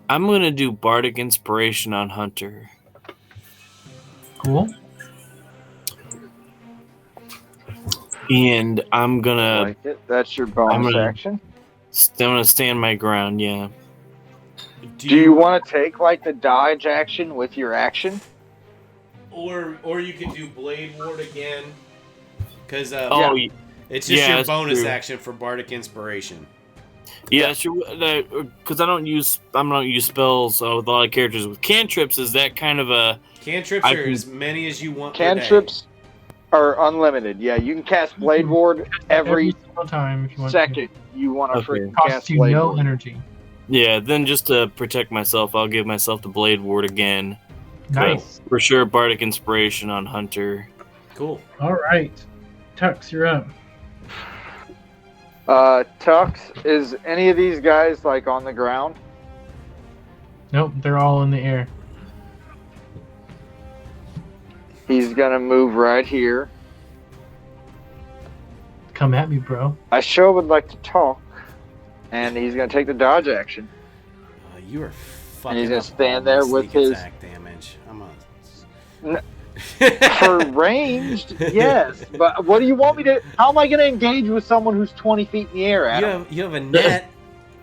I'm gonna do Bardic Inspiration on Hunter. Cool. And I'm gonna Like it. That's your bonus action. I'm gonna stand my ground. Yeah. Do you want to take like the dodge action with your action? Or you could do Blade Ward again. Because Oh, yeah. it's just yeah, your that's bonus true. action for Bardic Inspiration. Yeah, sure. Because I don't use spells with a lot of characters. With cantrips, is that kind of a Cantrips I are can- as many as you want per day. Cantrips are unlimited. Yeah, you can cast Blade Ward every single time if you want. second you want to Okay. freaking Costs cast you Blade no Ward. energy. Yeah, then just to protect myself, I'll give myself the Blade Ward again. Nice. For sure, Bardic Inspiration on Hunter. Cool. All right, Tux, you're up. Tux, is any of these guys like on the ground? Nope, they're all in the air. He's gonna move right here. Come at me, bro. I sure would like to talk. And he's gonna take the dodge action. You are fucking. And he's gonna up stand all there my with sneak his- attack damage. I'm For ranged, yes. But what do you want me to? How am I gonna engage with someone who's 20 feet in the air, Adam? You have a net.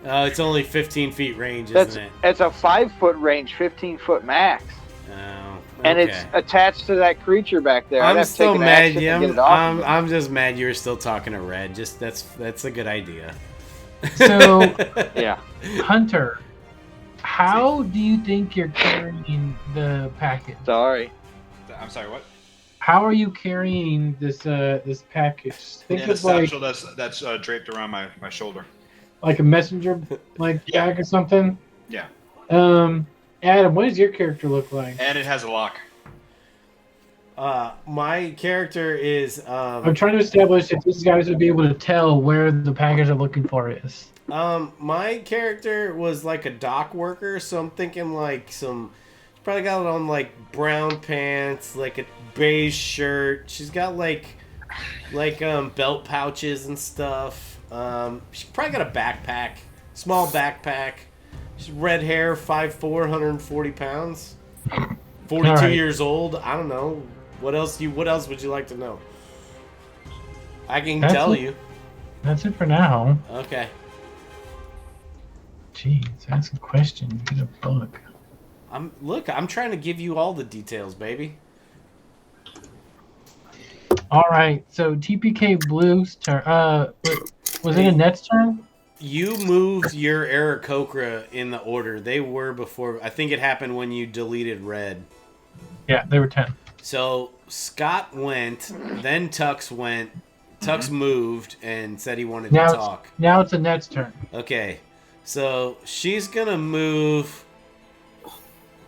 It's only 15 feet range, isn't it? It's a 5-foot range, 15-foot max. Oh, And okay. it's attached to that creature back there. I'd I'm have to still take an mad. action Yeah, to get it off of him. I'm just mad you were still talking to Red. Just that's a good idea. So, Yeah. Hunter, how do you think you're carrying the package? Sorry. I'm sorry. What? How are you carrying this this package? Think In a of like satchel that's draped around my shoulder. a messenger like Yeah. bag or something. Yeah. Adam, what does your character look like? And it has a lock. My character is I'm trying to establish if these guys would be able to tell where the package they're looking for is. my character was like a dock worker, so I'm thinking like some. She's probably got on like brown pants, like a beige shirt. She's got like belt pouches and stuff. She's probably got a backpack, small backpack. She's red hair, 5'4", 140 pounds, 42 Alright. years old. I don't know. What else would you like to know? I can That's tell it. you. That's it for now. Okay. Jeez, ask a question. Get a book. I'm trying to give you all the details, baby. All right, so TPK Blue's turn. Was it a Net's turn? You moved your Aarakocra in the order. They were before. I think it happened when you deleted Red. Yeah, they were 10. So Scott went, then Tux went. Tux moved and said he wanted Now to it's, talk. now it's a Net's turn. Okay, so she's gonna move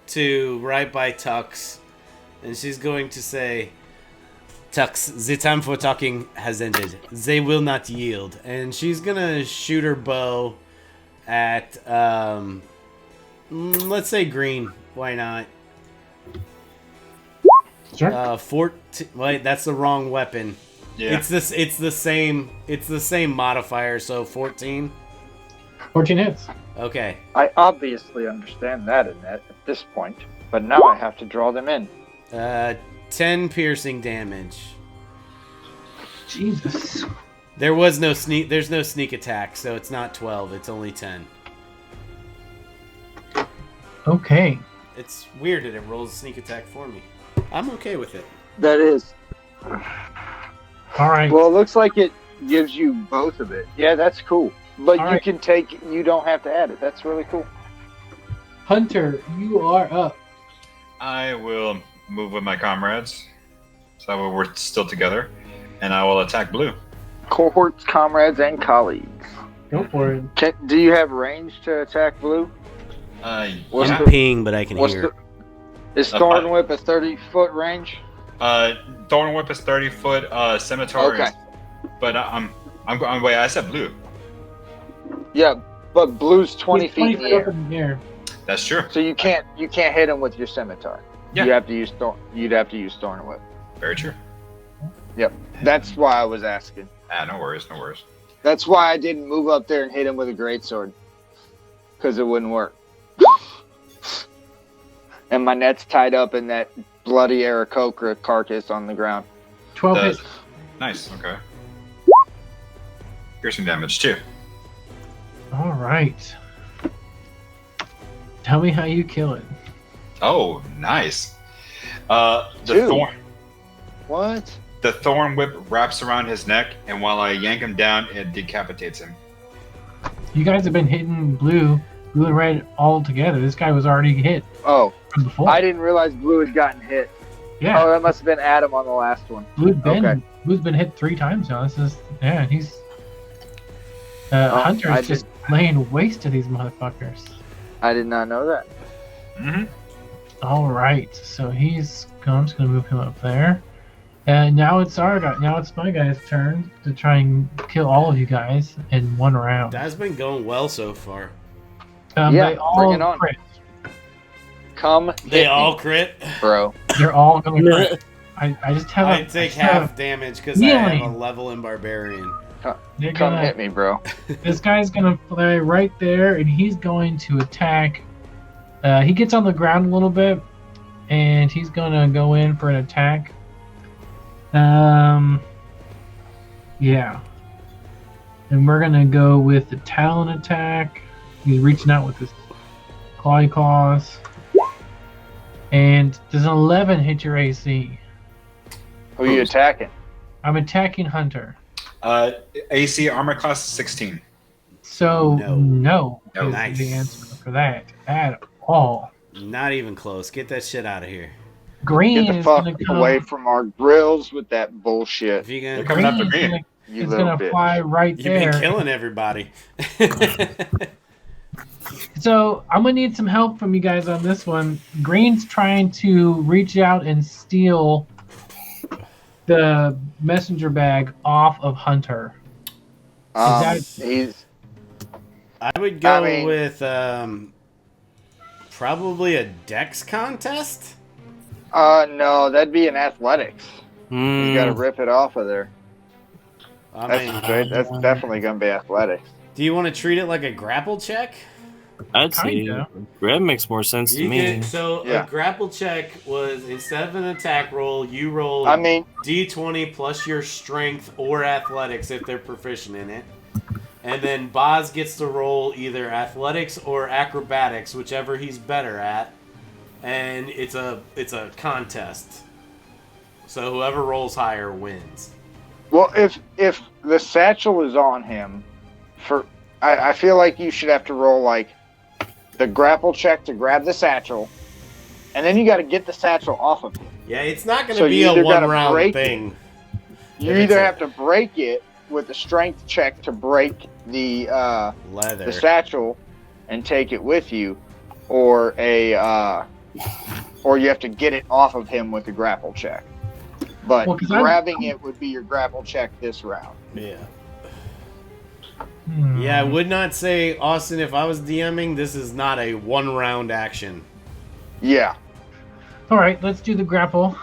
to right by Tux, and she's going to say, Tux, the time for talking has ended. They will not yield. And she's gonna shoot her bow at, let's say green. Why not? Sure. 14. Wait, that's the wrong weapon. Yeah. It's the same modifier, so 14. 14 hits. Okay. I obviously understand that at this point, but now I have to draw them in. 10 piercing damage. Jesus. There's no sneak attack, so it's not 12, it's only 10. Okay. It's weird that it rolls a sneak attack for me. I'm okay with it. That is. All right. Well, it looks like it gives you both of it. Yeah, that's cool. But All you right. can take. You don't have to add it. That's really cool. Hunter, you are up. I will move with my comrades, so we're still together, and I will attack blue. Cohorts, comrades, and colleagues. Go for it. Do you have range to attack blue? What's Yeah. the- Peeing, but I can What's hear. Is Thorn Whip a 30-foot range? Thorn Whip is 30-foot. Scimitar Okay. is, but I'm wait. I said blue. Yeah, but blue's 20 He's feet in the up air, in the air. That's true. so you can't hit him with your scimitar. Yeah. You have to use You'd have to use Thorn Whip. Very true. Yep. That's why I was asking. No worries. No worries. That's why I didn't move up there and hit him with a greatsword, because it wouldn't work. And my net's tied up in that bloody Aarakocra carcass on the ground. 12 Does. hits. Nice. Okay. Piercing damage too. All right. Tell me how you kill it. Oh, nice. The Two. thorn. What? The thorn whip wraps around his neck, and while I yank him down, it decapitates him. You guys have been hitting blue and red all together. This guy was already hit Oh, from before. I didn't realize blue had gotten hit. Yeah, Oh, that must have been Adam on the last one. Blue's been hit 3 times now. He's Hunter's I just laying waste to these motherfuckers. I did not know that. Mm-hmm. All right, so I'm just gonna move him up there, and now it's our guy. Now it's my guy's turn to try and kill all of you guys in one round. That's been going well so far. Yeah, they bring all it on. crit. Come They hit all me, crit. bro. They're all gonna crit. I just have I take half damage because I have a level in Barbarian. They're Come gonna, hit me, bro. This guy's gonna play right there, and he's going to attack. He gets on the ground a little bit, and he's gonna go in for an attack. Yeah. And we're gonna go with the Talon attack. He's reaching out with his claws. And does an 11 hit your AC? Who are you attacking? I'm attacking Hunter. AC armor class 16. So No. no is Nice. the answer for that at all. Not even close. Get that shit out of here. Green Get the is fuck gonna come. away from our grills with that bullshit. If you They're can, coming after Green's me. gonna, You it's little gonna bitch. fly right you've there. been killing everybody. So I'm gonna need some help from you guys on this one. Green's trying to reach out and steal the messenger bag off of Hunter. He's I would go I mean- with probably a dex contest. no, that'd be an athletics. You gotta Hmm. rip it off of there. I That's mean, straight. That's definitely gonna be athletics. do you want to treat it like a grapple check? I'd say Kinda. that makes more sense to You me. get, so Yeah. a grapple check was instead of an attack roll, you roll I mean, D20 plus your strength or athletics if they're proficient in it. And then Boz gets to roll either athletics or acrobatics, whichever he's better at. And it's a contest. So whoever rolls higher wins. well, if the satchel is on him, I feel like you should have to roll like the grapple check to grab the satchel, and then you got to get the satchel off of him. Yeah, it's not going to So be you a either gotta one-round break thing. You If it's either a- have to break it with a strength check to break the Leather. satchel and take it with you, or you have to get it off of him with a grapple check. But Well, 'cause grabbing it would be your grapple check this round. Yeah. Yeah, I would not say, Austin, if I was DMing, this is not a 1-round action. Yeah. All right, let's do the grapple.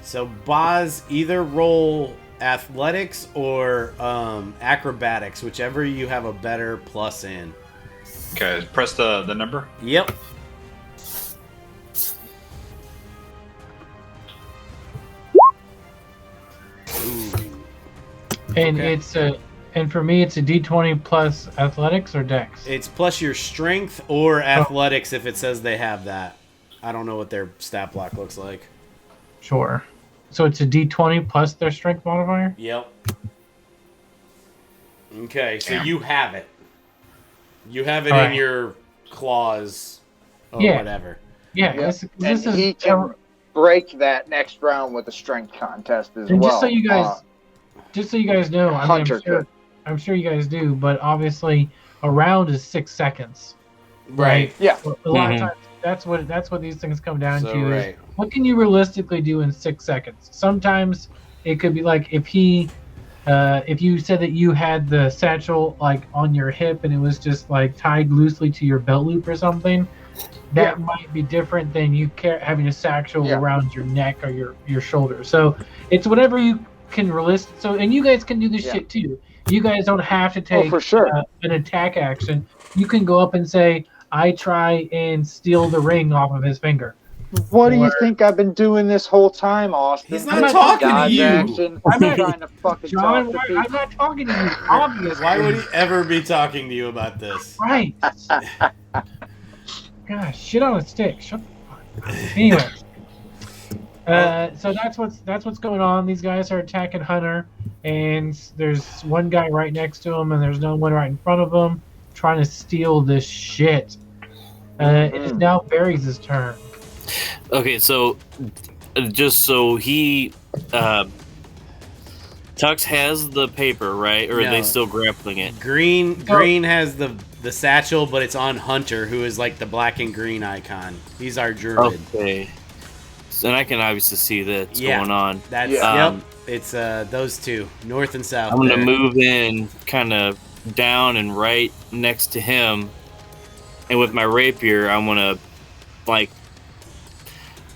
So, Boz, either roll athletics or acrobatics, whichever you have a better plus in. Okay, press the number. Yep. Ooh. And Okay. and for me, it's a D20 plus athletics or dex. It's plus your strength or athletics if it says they have that. I don't know what their stat block looks like. Sure. So it's a D20 plus their strength modifier? Yep. Okay, so Damn. you have it. You have it All in right. your claws or Yeah. whatever. Yeah, Yeah. this And is he can break that next round with a strength contest as and well. just so you guys know, I mean, Hunter could. I'm sure you guys do, but obviously a round is 6 seconds. Right. Yeah. A lot Mhm. of times that's what these things come down So, to is right. what can you realistically do in 6 seconds? Sometimes it could be like if you said that you had the satchel like on your hip and it was just like tied loosely to your belt loop or something, that might be different than you having a satchel around your neck or your shoulder. So it's whatever you can So and you guys can do this shit too. You guys don't have to take for sure. an attack action. You can go up and say, "I try and steal the ring off of his finger." What do you Or- think I've been doing this whole time, Austin? He's I'm not not talking to Dodge you. action. I'm I'm not- trying to fucking John, talk to I'm people. not talking to you. Obviously. Why would he ever be talking to you about this? Right. Gosh, shit on a stick. Shut the fuck up. Anyway. So that's what's going on. These guys are attacking Hunter, and there's one guy right next to him, and there's no one right in front of him, trying to steal this shit. It's now Barry's turn. Okay, so just so he Tux has the paper, right? Or are they No. still grappling it? Green has the satchel, but it's on Hunter, who is like the black and green icon. He's our druid. Okay. So, and I can obviously see that's Yeah. going on. That's Yeah. yep. It's those two, north and south. I'm gonna there. move in kind of down and right next to him, and with my rapier, I want to like.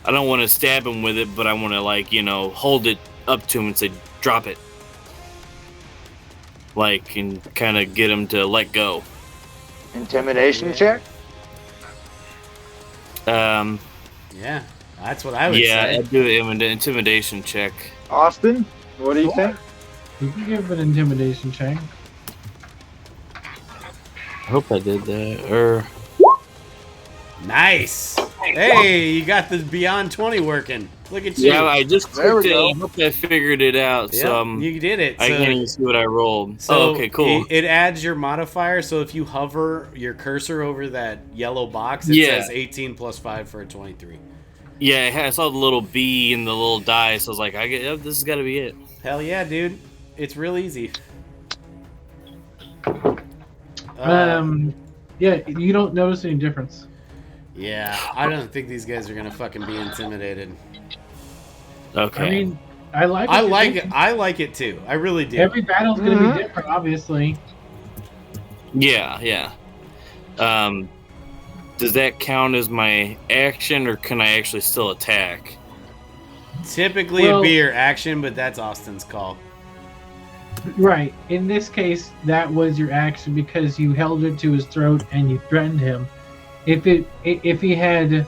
I don't want to stab him with it, but I want to hold it up to him and say, "Drop it," and kind of get him to let go. Intimidation check? Yeah, that's what I would Yeah, say. I'd do an intimidation check. Austin, what do you think? You can give an intimidation check. I hope I did that. Nice. Hey, you got the Beyond 20 working. Look at you. Yeah, I just There we clicked it. go. I hope I figured it out. Yep, So you did it. I So- can't even see what I rolled. So okay, cool. It adds your modifier, so if you hover your cursor over that yellow box, it Yeah. says 18 plus 5 for a 23. Yeah, I saw the little B and the little dice. I was like, this has got to be it. Hell yeah, dude. It's real easy. Yeah, you don't notice any difference. Yeah, I don't think these guys are gonna fucking be intimidated. Okay. I mean, I like. I what you're like it. thinking. I like it too. I really do. Every battle's gonna be different, obviously. yeah. Does that count as my action, or can I actually still attack? Typically, it'd be your action, but that's Austin's call. Right. In this case, that was your action because you held it to his throat and you threatened him. If he had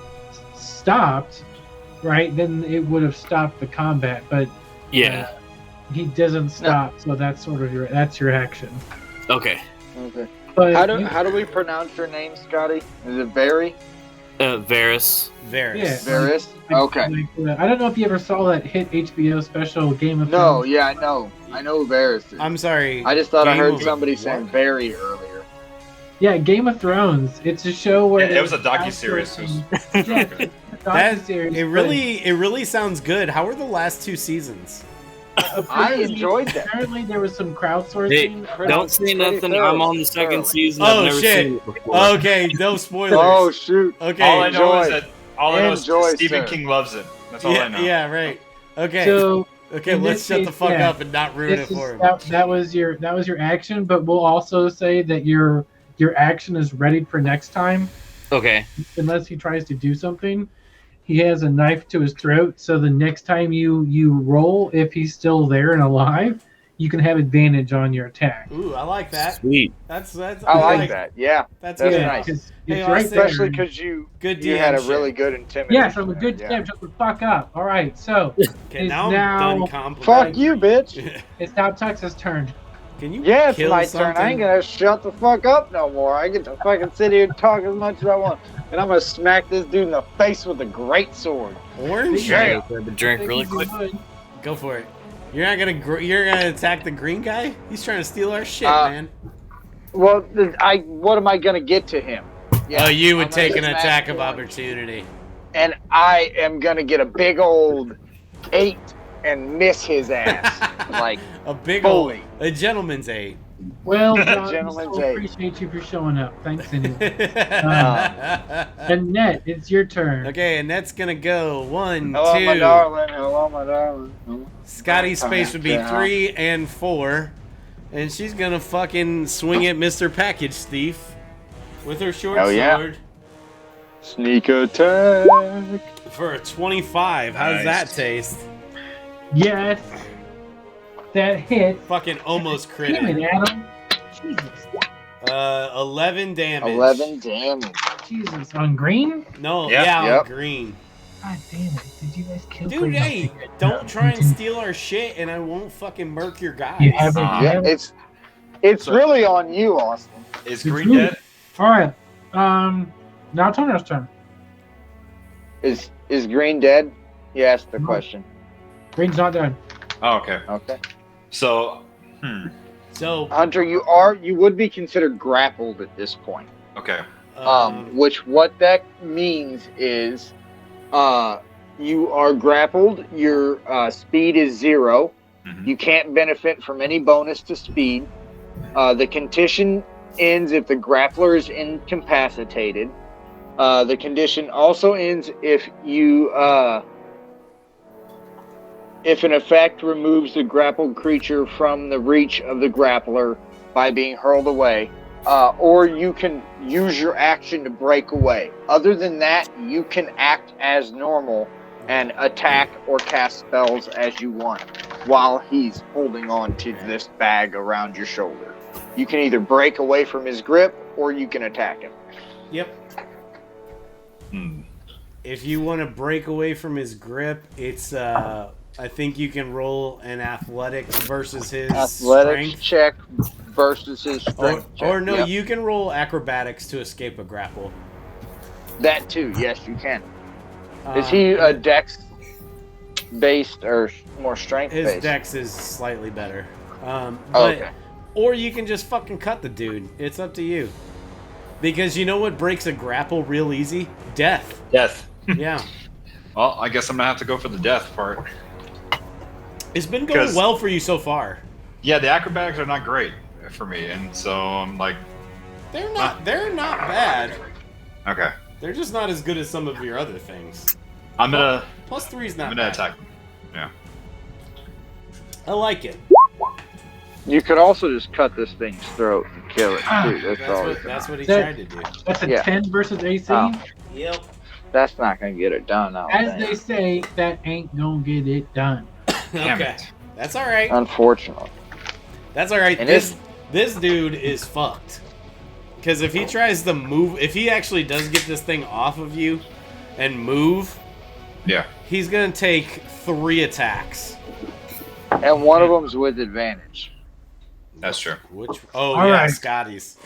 stopped, right, then it would have stopped the combat. But Yeah. he doesn't stop, so that's sort of your action. Okay. Okay. But How do we pronounce your name, Scotty? Is it Barry? Varys. Varys. Yeah. Varys? Okay. I don't know if you ever saw that hit HBO special Game of No, Thrones. yeah, I know. I know who Varys is. I'm sorry. I just thought I Game heard of- somebody what? saying Barry earlier. Yeah, Game of Thrones. It's a show where Yeah, it was a docuseries. Yeah, it's a That docuseries, it really sounds good. How were the last 2 seasons? but I enjoyed that. Apparently, there was some Hey, crowdsourcing. don't say nothing. I'm on the second season. Oh, I've never shit. seen it before. Okay, no spoilers. Oh shoot! Okay. All I know is Enjoy. that Stephen Enjoy, King sir. loves it. That's all I know. Yeah, right. Okay. So Okay, in let's this shut the case, fuck yeah, up and not ruin it for him. that was your action, but we'll also say that your action is ready for next time, Okay. unless he tries to do something. He has a knife to his throat, so the next time you roll, if he's still there and alive, you can have advantage on your attack. Ooh, I like that. Sweet. That's I like that. Yeah, That's that's good. nice. Because Hey, it's right Austin, there. Especially because you Good had a DM really shit. good intimidation. Yes, I'm a good there, step. Shut the fuck up. All right, so Okay, it's now I'm now done complimenting. Fuck you, bitch. it's now Tux's turn. Can you Yeah, it's kill my something? turn. I ain't gonna shut the fuck up no more. I get to fucking sit here and talk as much as I want, and I'm gonna smack this dude in the face with a great sword. Orange? Yeah. Grab a drink really quick. Go for it. You're not gonna you're gonna attack the green guy? He's trying to steal our shit, man. Well, what am I gonna get to him? Oh, you would I'm take gonna an smack attack of one, opportunity. and I am gonna get a big old 8 and miss his ass. Like a big fully. old, a gentleman's 8. Well, John, Gentleman's so eight. appreciate you for showing up. Thanks anyway. Annette, it's your turn. Okay, and that's gonna go 1, Hello, 2. my darling. Hello, my darling. Scotty's space would be 3 and 4. And she's gonna fucking swing at Mr. Package Thief with her short Hell yeah. sword Sneak attack. for a 25. How's Nice. that taste? Yes, that hit. Fucking almost Damn critted. it, Adam. Jesus. 11 damage. 11 damage. Jesus. On green? No, Yep. yeah, Yep. on green. God damn it. Did you guys kill Dude, green? hey, don't try and steal our shit and I won't fucking murk your guys. You haven't. Yeah, it's really on you, Austin. Is It's Green rude. dead? All right. Now Toner's turn. Is Green dead? You asked the question. Green's not dead. Oh, okay. Okay. So, So, Hunter, you would be considered grappled at this point. okay. Which what that means is you are grappled, your speed is 0. Mhm. You can't benefit from any bonus to speed. The condition ends if the grappler is incapacitated. The condition also ends if you if an effect removes the grappled creature from the reach of the grappler by being hurled away. Or you can use your action to break away. Other than that, you can act as normal and attack or cast spells as you want while he's holding on to this bag around your shoulder. You can either break away from his grip or you can attack him. yep. Hmm. If you want to break away from his grip, it's I think you can roll an athletics versus his Athletics strength. check versus his strength check. Or no, Yep. you can roll acrobatics to escape a grapple. That too, yes, you can. Is Um, he a dex based or more strength His based? dex is slightly better. Oh, But, okay. or you can just fucking cut the dude. It's up to you. Because you know what breaks a grapple real easy? Death. Death. Yeah. Well, I guess I'm gonna have to go for the death part. It's been going 'Cause- well for you so far. Yeah, the acrobatics are not great for me, and so I'm like, They're not bad. okay, They're just not as good as some of your other things. I'm gonna +3's not I'm gonna bad. attack them. Yeah. I like it. You could also just cut this thing's throat and kill it too. That's what he That- tried to do. That's a Yeah. 10 versus AC. Oh. Yep. That's not gonna get it done. As they say, that ain't gonna get it done. Damn Okay. it. That's all right. Unfortunately. That's all right. And This dude is fucked. Because if he tries to move, if he actually does get this thing off of you and move, Yeah. he's gonna take 3 attacks. And one of them's with advantage. That's true. Which? Oh All yeah, right. Scotty's.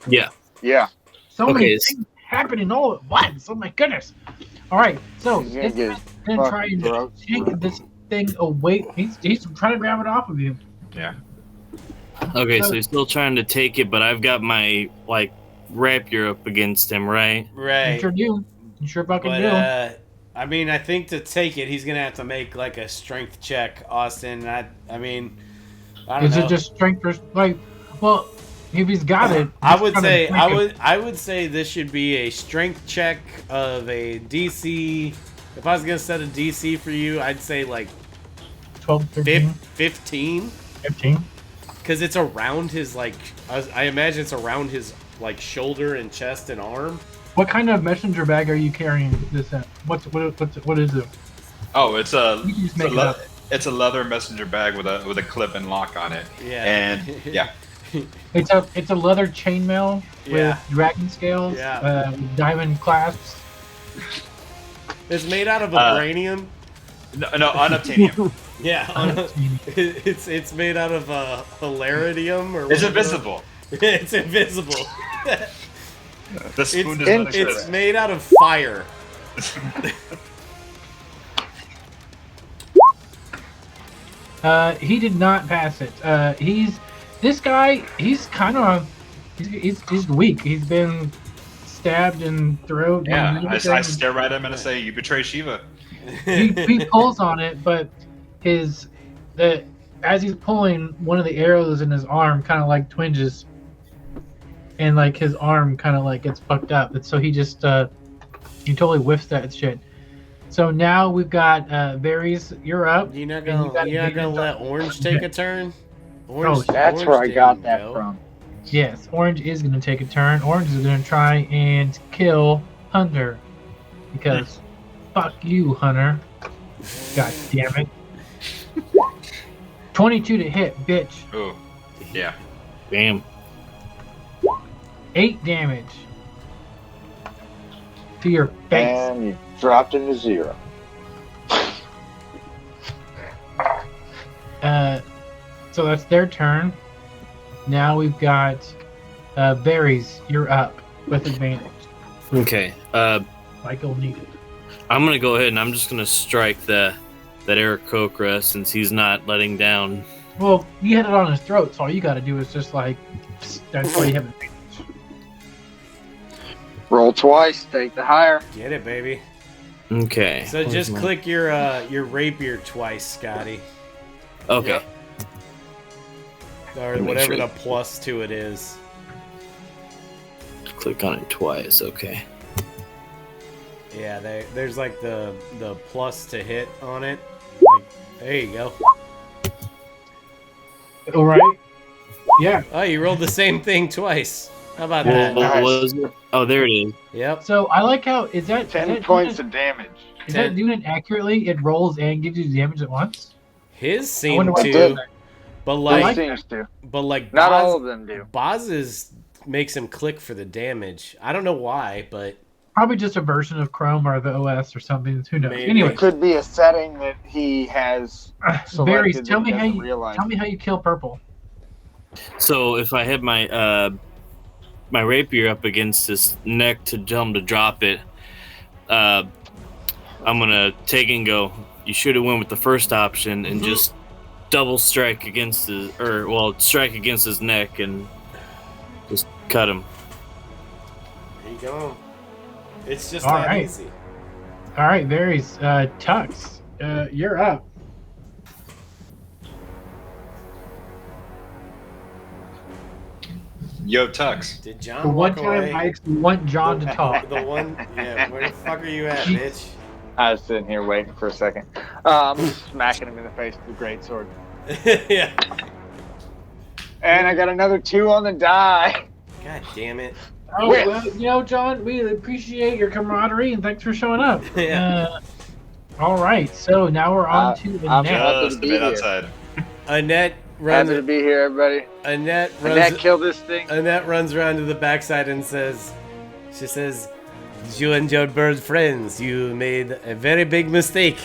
Yeah. Yeah. So Okay, many s- things happening all at once. Oh my goodness. All right, so He's gonna this get guy's gonna try and fucking take this thing away. He's trying to grab it off of you. Yeah. Okay, so he's still trying to take it, but I've got my like rapier up against him, right? You Right. sure do. You sure fucking But do. I mean, I think to take it, he's gonna have to make like a strength check, Austin. I mean, I don't Is know. it just strength or like? Well, if he's got it, I he's would trying to say break it. I would say this should be a strength check of a DC. If I was gonna set a DC for you, I'd say like 12, 13, 15. 15. Because it's around his, like, I imagine it's around his, like, shoulder and chest and arm. What kind of messenger bag are you carrying this in? What is it? Oh, it's a You can just make it up. it's a leather messenger bag with a clip and lock on it. Yeah. And yeah. It's a leather chainmail with Yeah. dragon scales, Yeah. with diamond clasps. It's made out of vibranium. No, unobtainium. Yeah. It's made out of hilaritium or It's whatever. invisible. It's invisible. The spoon does not It's exist. made out of fire. He did not pass it. This guy. He's kind of he's weak. He's been stabbed in the throat. Yeah, and I stare right at him and I say, "You betray Shiva." he pulls on it, but as he's pulling, one of the arrows in his arm kind of like twinges, and like his arm kind of like gets fucked up. And so he just he totally whiffs that shit. So now we've got Varys, you're up. You're not and you gonna gotta let Orange take a turn? Orange, That's Orange where I got didn't that go. from. Yes, Orange is going to take a turn. Orange is going to try and kill Hunter. Because fuck you, Hunter. God damn it. 22 to hit, bitch. Oh, yeah. Damn. 8 damage. To your face. And you dropped into 0. So that's their turn. Now we've got Varys, you're up with advantage. Okay. Michael needed. I'm gonna go ahead and I'm just gonna strike that Eric Kokra since he's not letting down. Well, you hit it on his throat, so all you gotta do is just like, that's why you have advantage. Roll twice, take the higher. Get it, baby. Okay. So Where's just my- click your rapier twice, Scotty. Okay. Yep. Or Make whatever sure- the plus to it is. Click on it twice. Okay. Yeah, there's like the plus to hit on it. Like, there you go. All right. Yeah. Oh, you rolled the same thing twice. How about Well, that? Nice. what was it? Oh, there it is. Yep. So I like how is that 10 points of damage. Is that doing it accurately? It rolls and gives you damage at once. His I wonder seemed what it to, did. but It like, seems to. but Not Boz, all of them do. Boz's makes him click for the damage. I don't know why, but Probably just a version of Chrome or the OS or something. Who knows? Maybe. Anyway, It could be a setting that he has Varys, selected tell that me he how doesn't you realize. tell me how you kill purple. So if I had my my rapier up against his neck to tell him to drop it, I'm gonna take and go. You should have went with the first option and just double strike against his, strike against his neck and just cut him. there you go. It's just All that right. easy. All right, Varys, Tux, you're up. Yo, Tux. Did John For one walk time, away? I actually want John to talk. The one, yeah. Where the fuck are you at, bitch? I was sitting here waiting for a second. I'm smacking him in the face with the greatsword. Yeah. And I got another 2 on the die. God damn it. Oh, Whip. well, John, we appreciate your camaraderie and thanks for showing up. Yeah. All right, so now we're on to I'm Annette. happy to Just a be bit here. outside. Annette Happy runs. to be here, everybody. Annette And that runs. killed this thing. Annette runs around to the backside and says, "You and your bird friends, you made a very big mistake."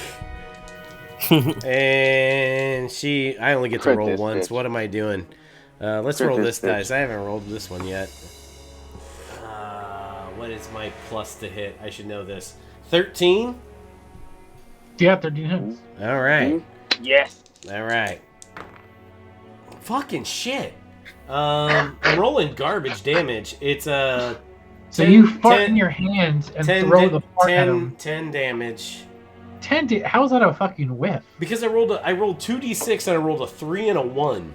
And I only get to Crit roll this once. bitch. What am I doing? Let's Crit roll this this bitch. dice. I haven't rolled this one yet. What is my plus to hit? I should know this. 13? Yeah, 13 hits. All right. Yes. All right. Fucking shit. I'm rolling garbage damage. It's a So you fart in your hands and throw the fart at him. 10 damage. 10 how's that a fucking whiff? Because I rolled 2d6 and I rolled a 3 and a 1.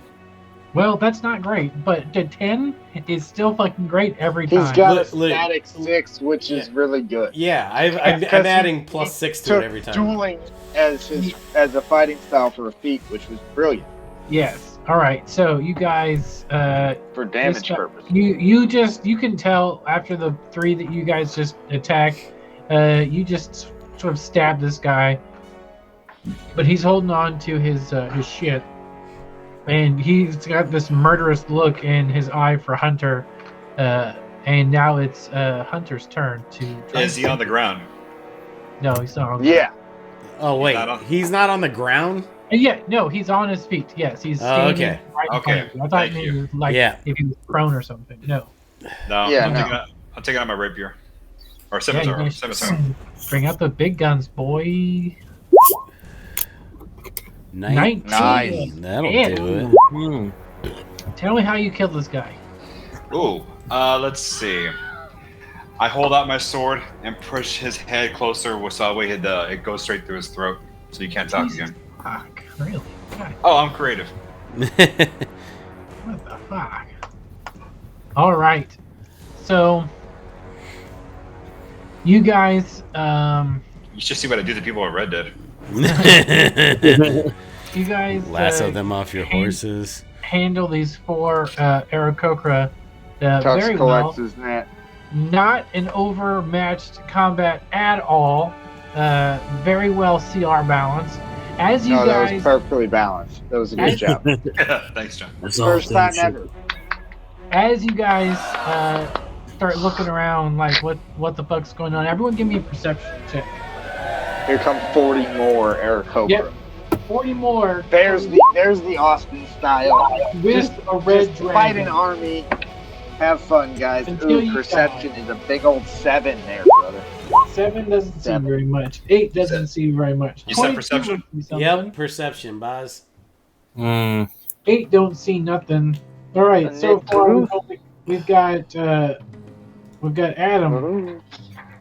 Well, that's not great, but the 10 is still fucking great every time. He's got a Look. static 6, which is really good. Yeah, I'm Because adding he +6 to took it every time. dueling as a fighting style for a feat, which was brilliant Yes. All right. So you guys, for damage purposes. you can tell after the 3 that you guys just attack, you just sort of stab this guy, but he's holding on to his shit, and he's got this murderous look in his eye for Hunter, and now it's Hunter's turn to. Is he on the ground? No, he's not. On Yeah. Oh wait, not on- he's not on the ground. Yeah, no, he's on his feet. Yes, he's standing okay. right in Okay, front of you. I thought thank maybe you. it was like Yeah. if he was prone or something. No. No. Yeah, I'm no. taking out my rapier. Or Yeah, scimitar. you guys Scimitar. bring out the big guns, boy. 19. Nice. That'll Yeah. do it. Hmm. Tell me how you killed this guy. Ooh. Let's see. I hold out my sword and push his head closer, so that way it goes straight through his throat, so you can't talk Jesus again. fuck, really? God, Oh, I'm creative. what the fuck? All right. So, you guys, You should see what I do to people in Red Dead. you guys Lasso them off your horses. handle these 4 Aarakocra Tux very well. collects his net. Not an overmatched combat at all. Very well CR balanced. As you No, that was guys, perfectly balanced. That was a good job. Thanks, John. That's all. First time thanks. ever. as you guys start looking around, like what the fuck's going on? Everyone, give me a perception check. Here come 40 more Aarakocra. Yep. 40 more. There's the Austin style. With a red Just fight dragon. an army. Have fun, guys. Until Ooh, you perception is a big old 7 there, brother. 7 doesn't seem 7. very much. 8 doesn't seem very much. You said 22 perception? would be something. Yep, perception, Baz. Hmm. 8 don't see nothing. All right, so far we've got Adam. Ooh.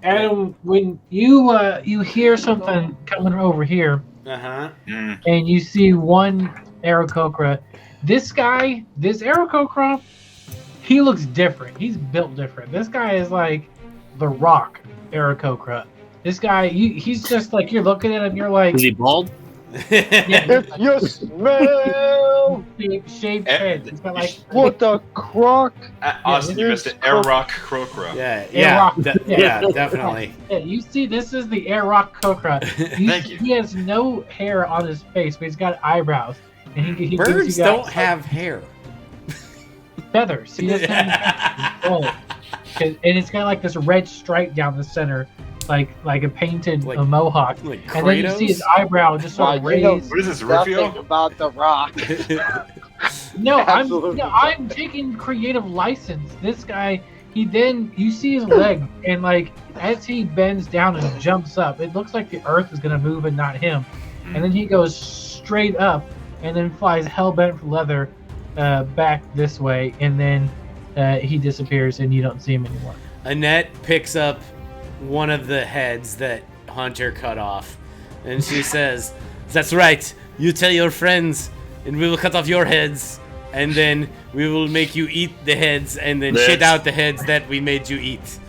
Adam, when you hear something coming over here, Uh-huh. and you see one Aarakocra, this Aarakocra, he looks different. He's built different. This guy is like the Rock Aarakocra. This guy, he's just like, you're looking at him, you're like, Is he bald? If you smell shaved head. He's got like what the croc. Austin, you missed it. Air Rock Crocra. Yeah, Airrock. yeah, definitely. Yeah, you see, this is the Aarakocra. Thank you. He has no hair on his face, but he's got eyebrows. And he gives Birds you guys, don't have hair. feathers. He doesn't have any feathers. And it's got like this red stripe down the center, like a painted Like- mohawk. Like And then you see his Kratos. eyebrow just sort of Wow, you know- raised. What is this, Nothing Rufio? about the rock. No, Absolutely. I'm taking creative license. This guy, you see his leg, and like as he bends down and jumps up, it looks like the earth is gonna move and not him. And then he goes straight up, and then flies hell bent for leather back this way, and then he disappears, and you don't see him anymore. Annette picks up one of the heads that Hunter cut off, and she says, "That's right. You tell your friends, and we will cut off your heads, and then we will make you eat the heads, and then shit out the heads that we made you eat."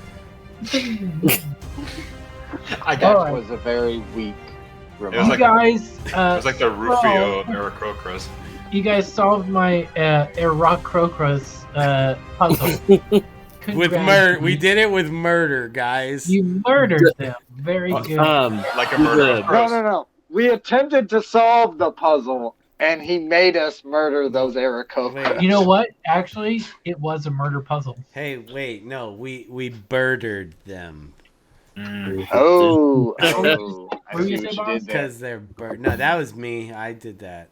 I That got Alright. was a very weak It was remark. like- You guys, it. was like the Rufio of Aarakocras. you guys solved my Aarakocra's puzzle. With Congrats. we did it with murder, guys. You murdered them. Very good. Like a murder of the- No, crows. no. We attempted to solve the puzzle, and he made us murder those Aarakocra. You know what? Actually, it was a murder puzzle. Hey, wait, no, we birdered them Oh, I What see were you what saying, you Bob? did there. because they're bird. No, that was me. I did that.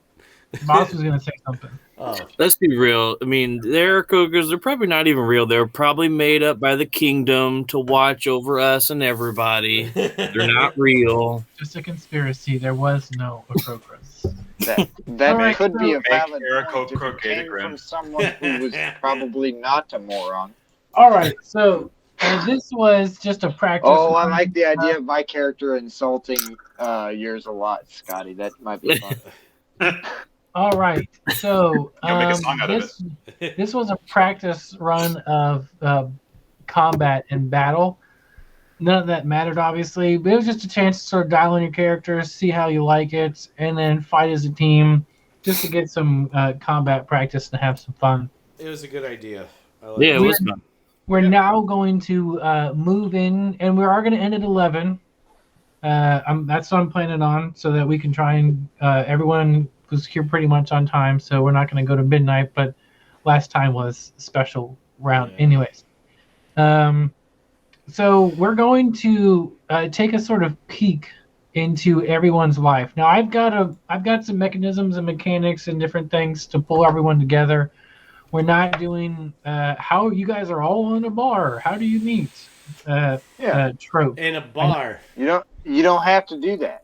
Boss was gonna say something. Oh, Let's be real. I mean, the Aarakocras, they're probably not even real. They're probably made up by the kingdom to watch over us and everybody. They're not real. Just a conspiracy. There was no Aarakocras. That Alright, could be a Make valid Aarakocra point if it came datagram. from someone who was probably not a moron. All right, so this was just a practice. Oh, I run. like the idea of my character insulting yours a lot, Scotty. That might be fun. All right. So You'll make a song out of this was a practice run of combat and battle. None of that mattered, obviously, but it was just a chance to sort of dial in your characters, see how you like it, and then fight as a team, just to get some combat practice and have some fun. It was a good idea. I like Yeah, it it. was fun. We're now going to move in, and we are going to end at 11. That's what I'm planning on, so that we can try and everyone was here pretty much on time, so we're not going to go to midnight. But last time was a special round, Yeah. anyways. So we're going to take a sort of peek into everyone's life. Now I've got some mechanisms and mechanics and different things to pull everyone together. We're not doing how you guys are all in a bar. How do you meet? Trope. In a bar. You don't have to do that.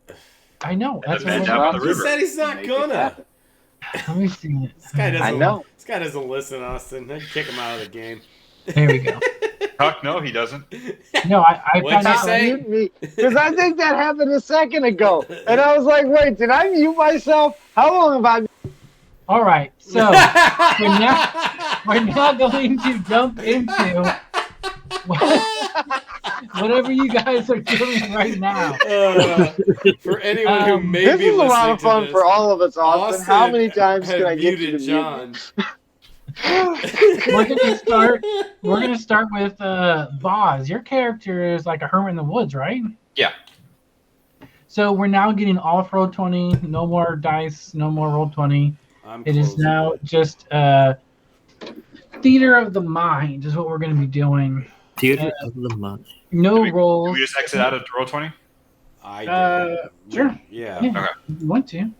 I know. That's bed what down by the He river. said he's not Make it gonna. happen. Let me see it. This guy doesn't. I know. This guy doesn't listen, Austin. I'd kick him out of the game. There we go. Huck, no, he doesn't. No, I What'd found you out. say? Because I think that happened a second ago, and I was like, "Wait, did I mute myself? How long have I?" All right, so we're now going to jump into whatever you guys are doing right now. For anyone who may This be is a lot of listening fun to this, for all of us, Austin. How many times had can I get you to muted mute John? We're gonna start with Boz. Your character is like a hermit in the woods, right? Yeah. So we're now getting off roll 20. No more dice. No more roll 20. I'm It is closing now it. just theater of the mind is what we're going to be doing. Theater of the mind. No Do we rolls. just exit out of roll 20? I did. Sure. Yeah. Yeah, Okay. if you want to. And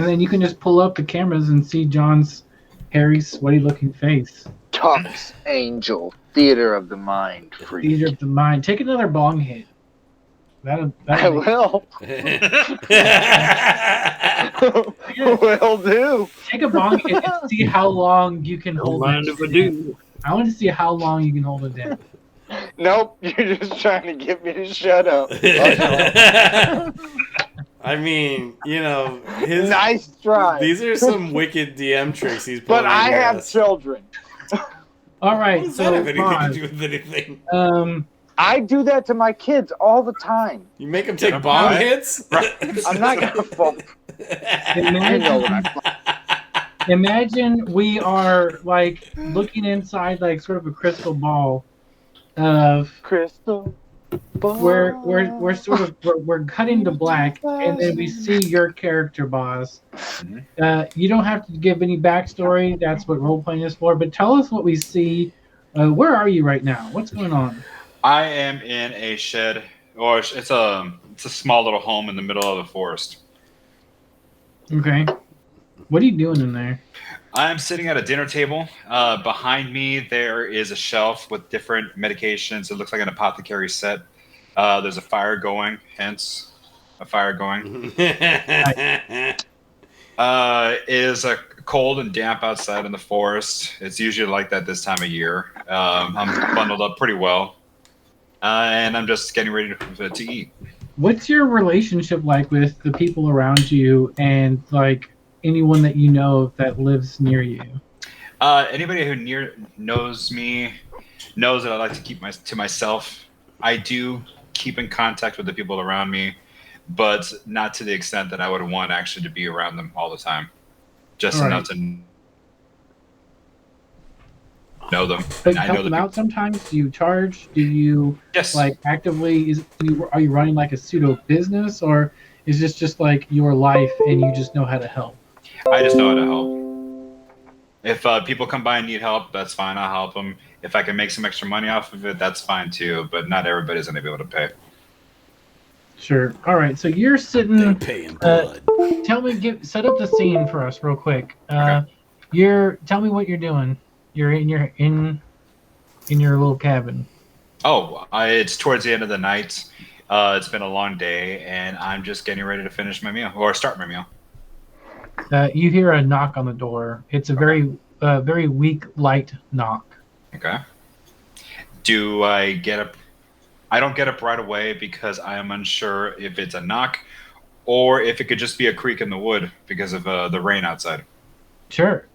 then you can just pull up the cameras and see John's hairy, sweaty-looking face. Talks Angel, Theater of the Mind. Theater of the mind. Take another bong hit. I That'll will. Will do. take a bong hit and see how long you can Don't hold mind it. if I do. I want to see how long you can hold it down. Nope, you're just trying to get me to shut up. I mean, you know, his Nice try. these are some wicked DM tricks he's pulling. But I on have us. children. All right, What does so that have anything Boz, to do with anything? I do that to my kids all the time. You make him take Yeah, bomb right. hits? I'm not gonna fall. I know what I'm. imagine we are like looking inside like sort of a crystal ball of Crystal. Ball. we're sort of we're cutting to black and then we see your character, Boz. You don't have to give any backstory. That's what role playing is for. But tell us what we see. Where are you right now? What's going on? I am in a shed, or it's a small little home in the middle of the forest. Okay. What are you doing in there? I'm sitting at a dinner table. Behind me, there is a shelf with different medications. It looks like an apothecary set. There's a fire going, hence a fire going. It is a cold and damp outside in the forest. It's usually like that this time of year. I'm bundled up pretty well, and I'm just getting ready to eat. What's your relationship like with the people around you and like anyone that you know that lives near you? Anybody who knows me knows that I like to keep to myself. I do keep in contact with the people around me, but not to the extent that I would want actually to be around them all the time. Just All enough to know them. But And I help know them the out sometimes? Do you charge? Do you Yes. like actively are you running like a pseudo business, or is this just like your life and you just know how to help? I just know how to help. If people come by and need help, that's fine. I'll help them. If I can make some extra money off of it, that's fine too. But not everybody's going to be able to pay. Sure. All right. So you're sitting. They pay in blood. Tell me, set up the scene for us real quick. Okay. Tell me what you're doing. You're in your little cabin. Oh, it's towards the end of the night. It's been a long day, and I'm just getting ready to finish my meal or start my meal. You hear a knock on the door. It's a very weak, light knock. Okay. Do I get up? I don't get up right away because I am unsure if it's a knock or if it could just be a creek in the wood because of the rain outside. Sure.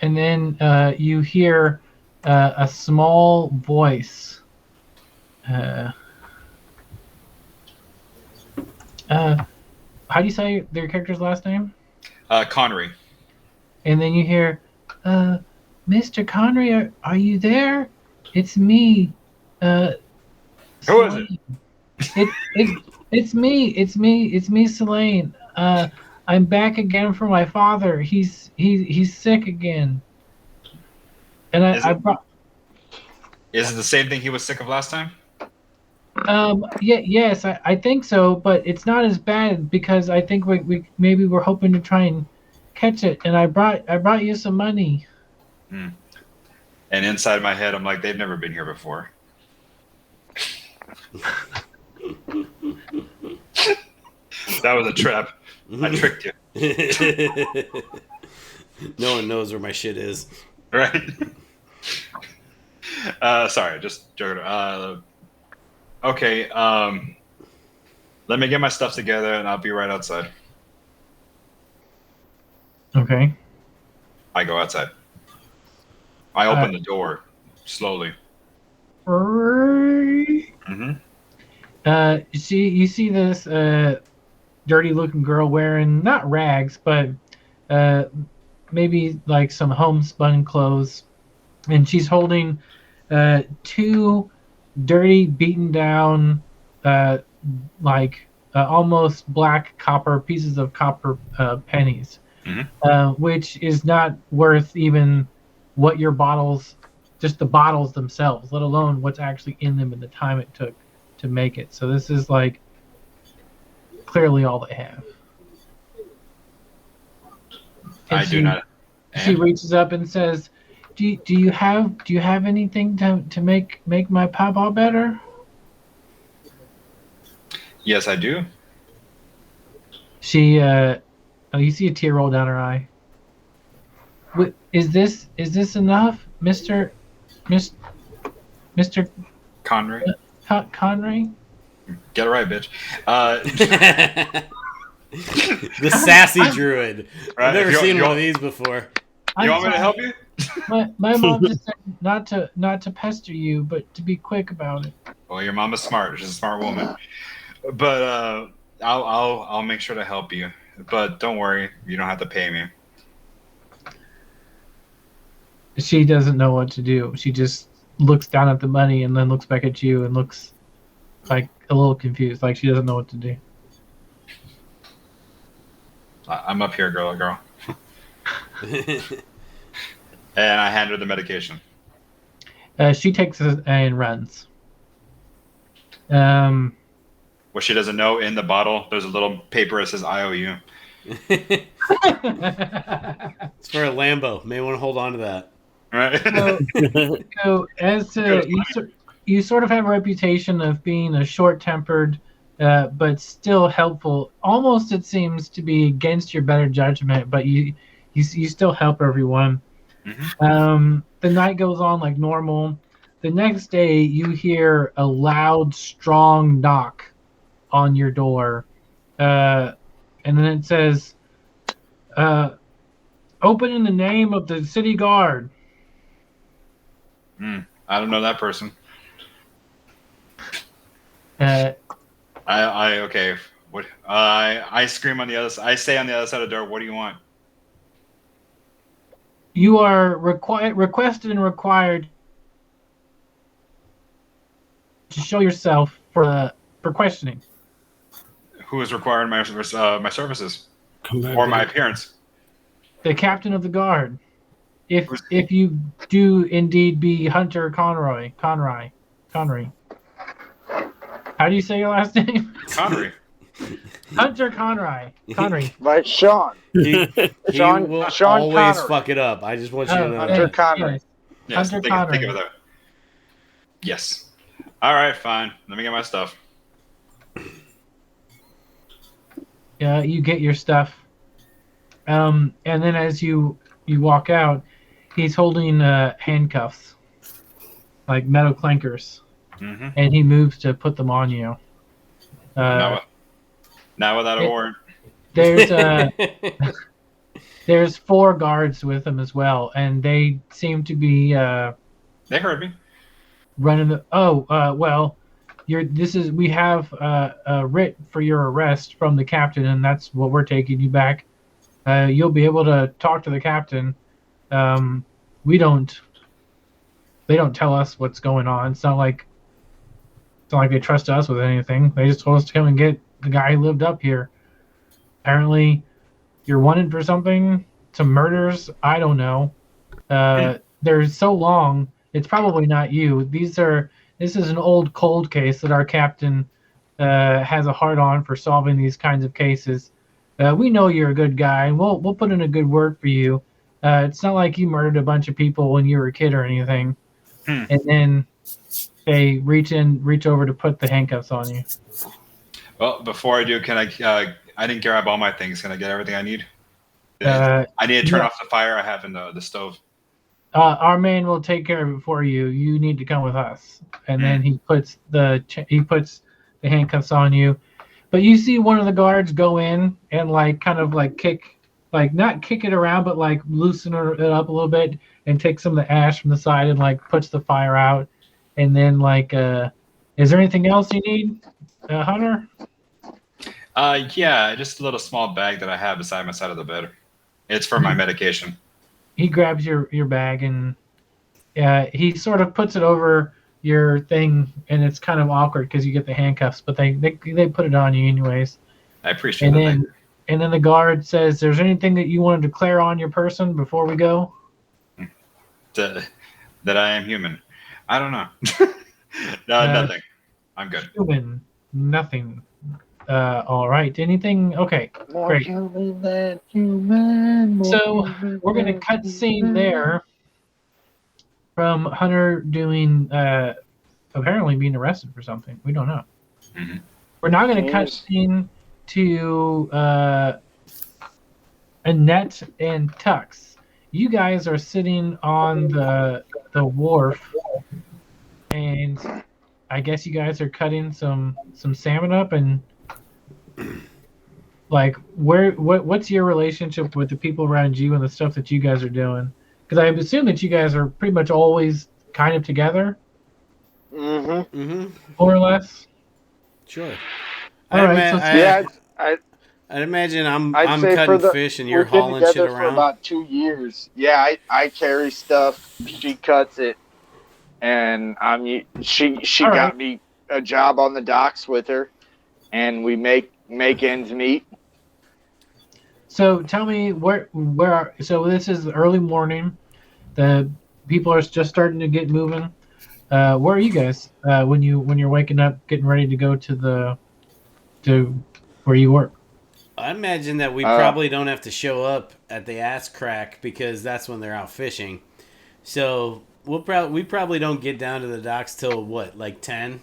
And then you hear a small voice. How do you say their character's last name? Connery. And then you hear, Mr. Connery, are you there? It's me. Who is it? It's me, Selene. I'm back again for my father. He's sick again. And I brought. Is it the same thing he was sick of last time? Yes, I think so, but it's not as bad because I think we maybe we're hoping to try and catch it. And I brought you some money. And inside my head, I'm like, they've never been here before. That was a trap. I tricked you. No one knows where my shit is. Right? Sorry, just joking. Okay, let me get my stuff together and I'll be right outside. Okay. I go outside. I open the door slowly. Mm-hmm. You see this dirty-looking girl wearing not rags, but maybe like some homespun clothes, and she's holding two dirty, beaten down, almost black copper pieces of copper pennies, which is not worth even what your bottles, just the bottles themselves, let alone what's actually in them and the time it took to make it. So this is like clearly all they have. And I do not. She reaches up and says, "Do you have anything to make my papa better?" Yes, I do. She you see a tear roll down her eye. Is this enough, Mr. Connery? Connery? Get it right, bitch. The sassy druid. Right, I've never seen one of these before. You want me to help you? My mom just said not to pester you, but to be quick about it. Well, your mom is smart. She's a smart woman. But I'll make sure to help you. But don't worry, you don't have to pay me. She doesn't know what to do. She just looks down at the money and then looks back at you and looks like a little confused, like she doesn't know what to do. I'm up here, girl. And I hand her the medication. She takes it and runs. What she doesn't know, in the bottle, there's a little paper that says IOU. It's for a Lambo. May want to hold on to that. Right? So as you sort of have a reputation of being a short-tempered, but still helpful. Almost, it seems to be against your better judgment, but you still help everyone. Mm-hmm. The night goes on like normal. The next day, you hear a loud, strong knock on your door, and then it says, "Open in the name of the city guard." I don't know that person. Okay. What? I scream on the other side. I say on the other side of the door, "What do you want?" You are requested and required to show yourself for questioning. Who is requiring my services or my appearance? The captain of the guard. If you do indeed be Hunter Conroy. How do you say your last name? Connery. Hunter Conroy. Connery. Like Sean. He Sean will always Connery. fuck it up. I just want you to know. Hunter Connery. Yes, Hunter think of Connery. that. Yes. All right, fine. Let me get my stuff. Yeah, you get your stuff. And then as you walk out, he's holding handcuffs, like metal clankers, and he moves to put them on you. Now Not without a warrant. There's 4 guards with him as well, and they seem to be They heard me. running the. Well, we have a writ for your arrest from the captain, and that's what we're taking you back. You'll be able to talk to the captain. They don't tell us what's going on. It's not like they trust us with anything. They just told us to come and get the guy who lived up here. Apparently, you're wanted for something, some murders. I don't know. They're so long. It's probably not you. This is an old cold case that our captain has a heart on for solving these kinds of cases. We know you're a good guy, and we'll put in a good word for you. It's not like you murdered a bunch of people when you were a kid or anything. And then they reach over to put the handcuffs on you. Well, before I do, can I didn't grab all my things. Can I get everything I need? I need to turn off the fire I have in the stove. Our man will take care of it for you. You need to come with us. And then he puts the handcuffs on you. But you see one of the guards go in and not kick it around, but like loosen it up a little bit and take some of the ash from the side and like puts the fire out. And then is there anything else you need, Hunter? Yeah, just a little small bag that I have beside my side of the bed. It's for my medication. He grabs your bag and he sort of puts it over your thing, and it's kind of awkward because you get the handcuffs, but they put it on you anyways. I appreciate it. And then the guard says, "There's anything that you want to declare on your person before we go?" That I am human. I don't know. No, nothing. I'm good. Human, nothing. All right. Anything? Okay. More great. human than human. So we're gonna cut scene there from Hunter doing apparently being arrested for something. We don't know. Mm-hmm. We're now gonna cut scene to Annette and Tux. You guys are sitting on the wharf, and I guess you guys are cutting some salmon up. And like, what's your relationship with the people around you and the stuff that you guys are doing? Because I assume that you guys are pretty much always kind of together. Mm-hmm. More or less. Sure. All right. I'd imagine I'm say cutting fish and you're hauling shit around. For about 2 years. Yeah, I carry stuff. She cuts it, and she got me a job on the docks with her, and we make ends meet. So tell me so this is early morning. The people are just starting to get moving. Where are you guys when you're waking up, getting ready to go to where you work? I imagine that we probably don't have to show up at the ass crack because that's when they're out fishing. So we probably don't get down to the docks till what, like 10?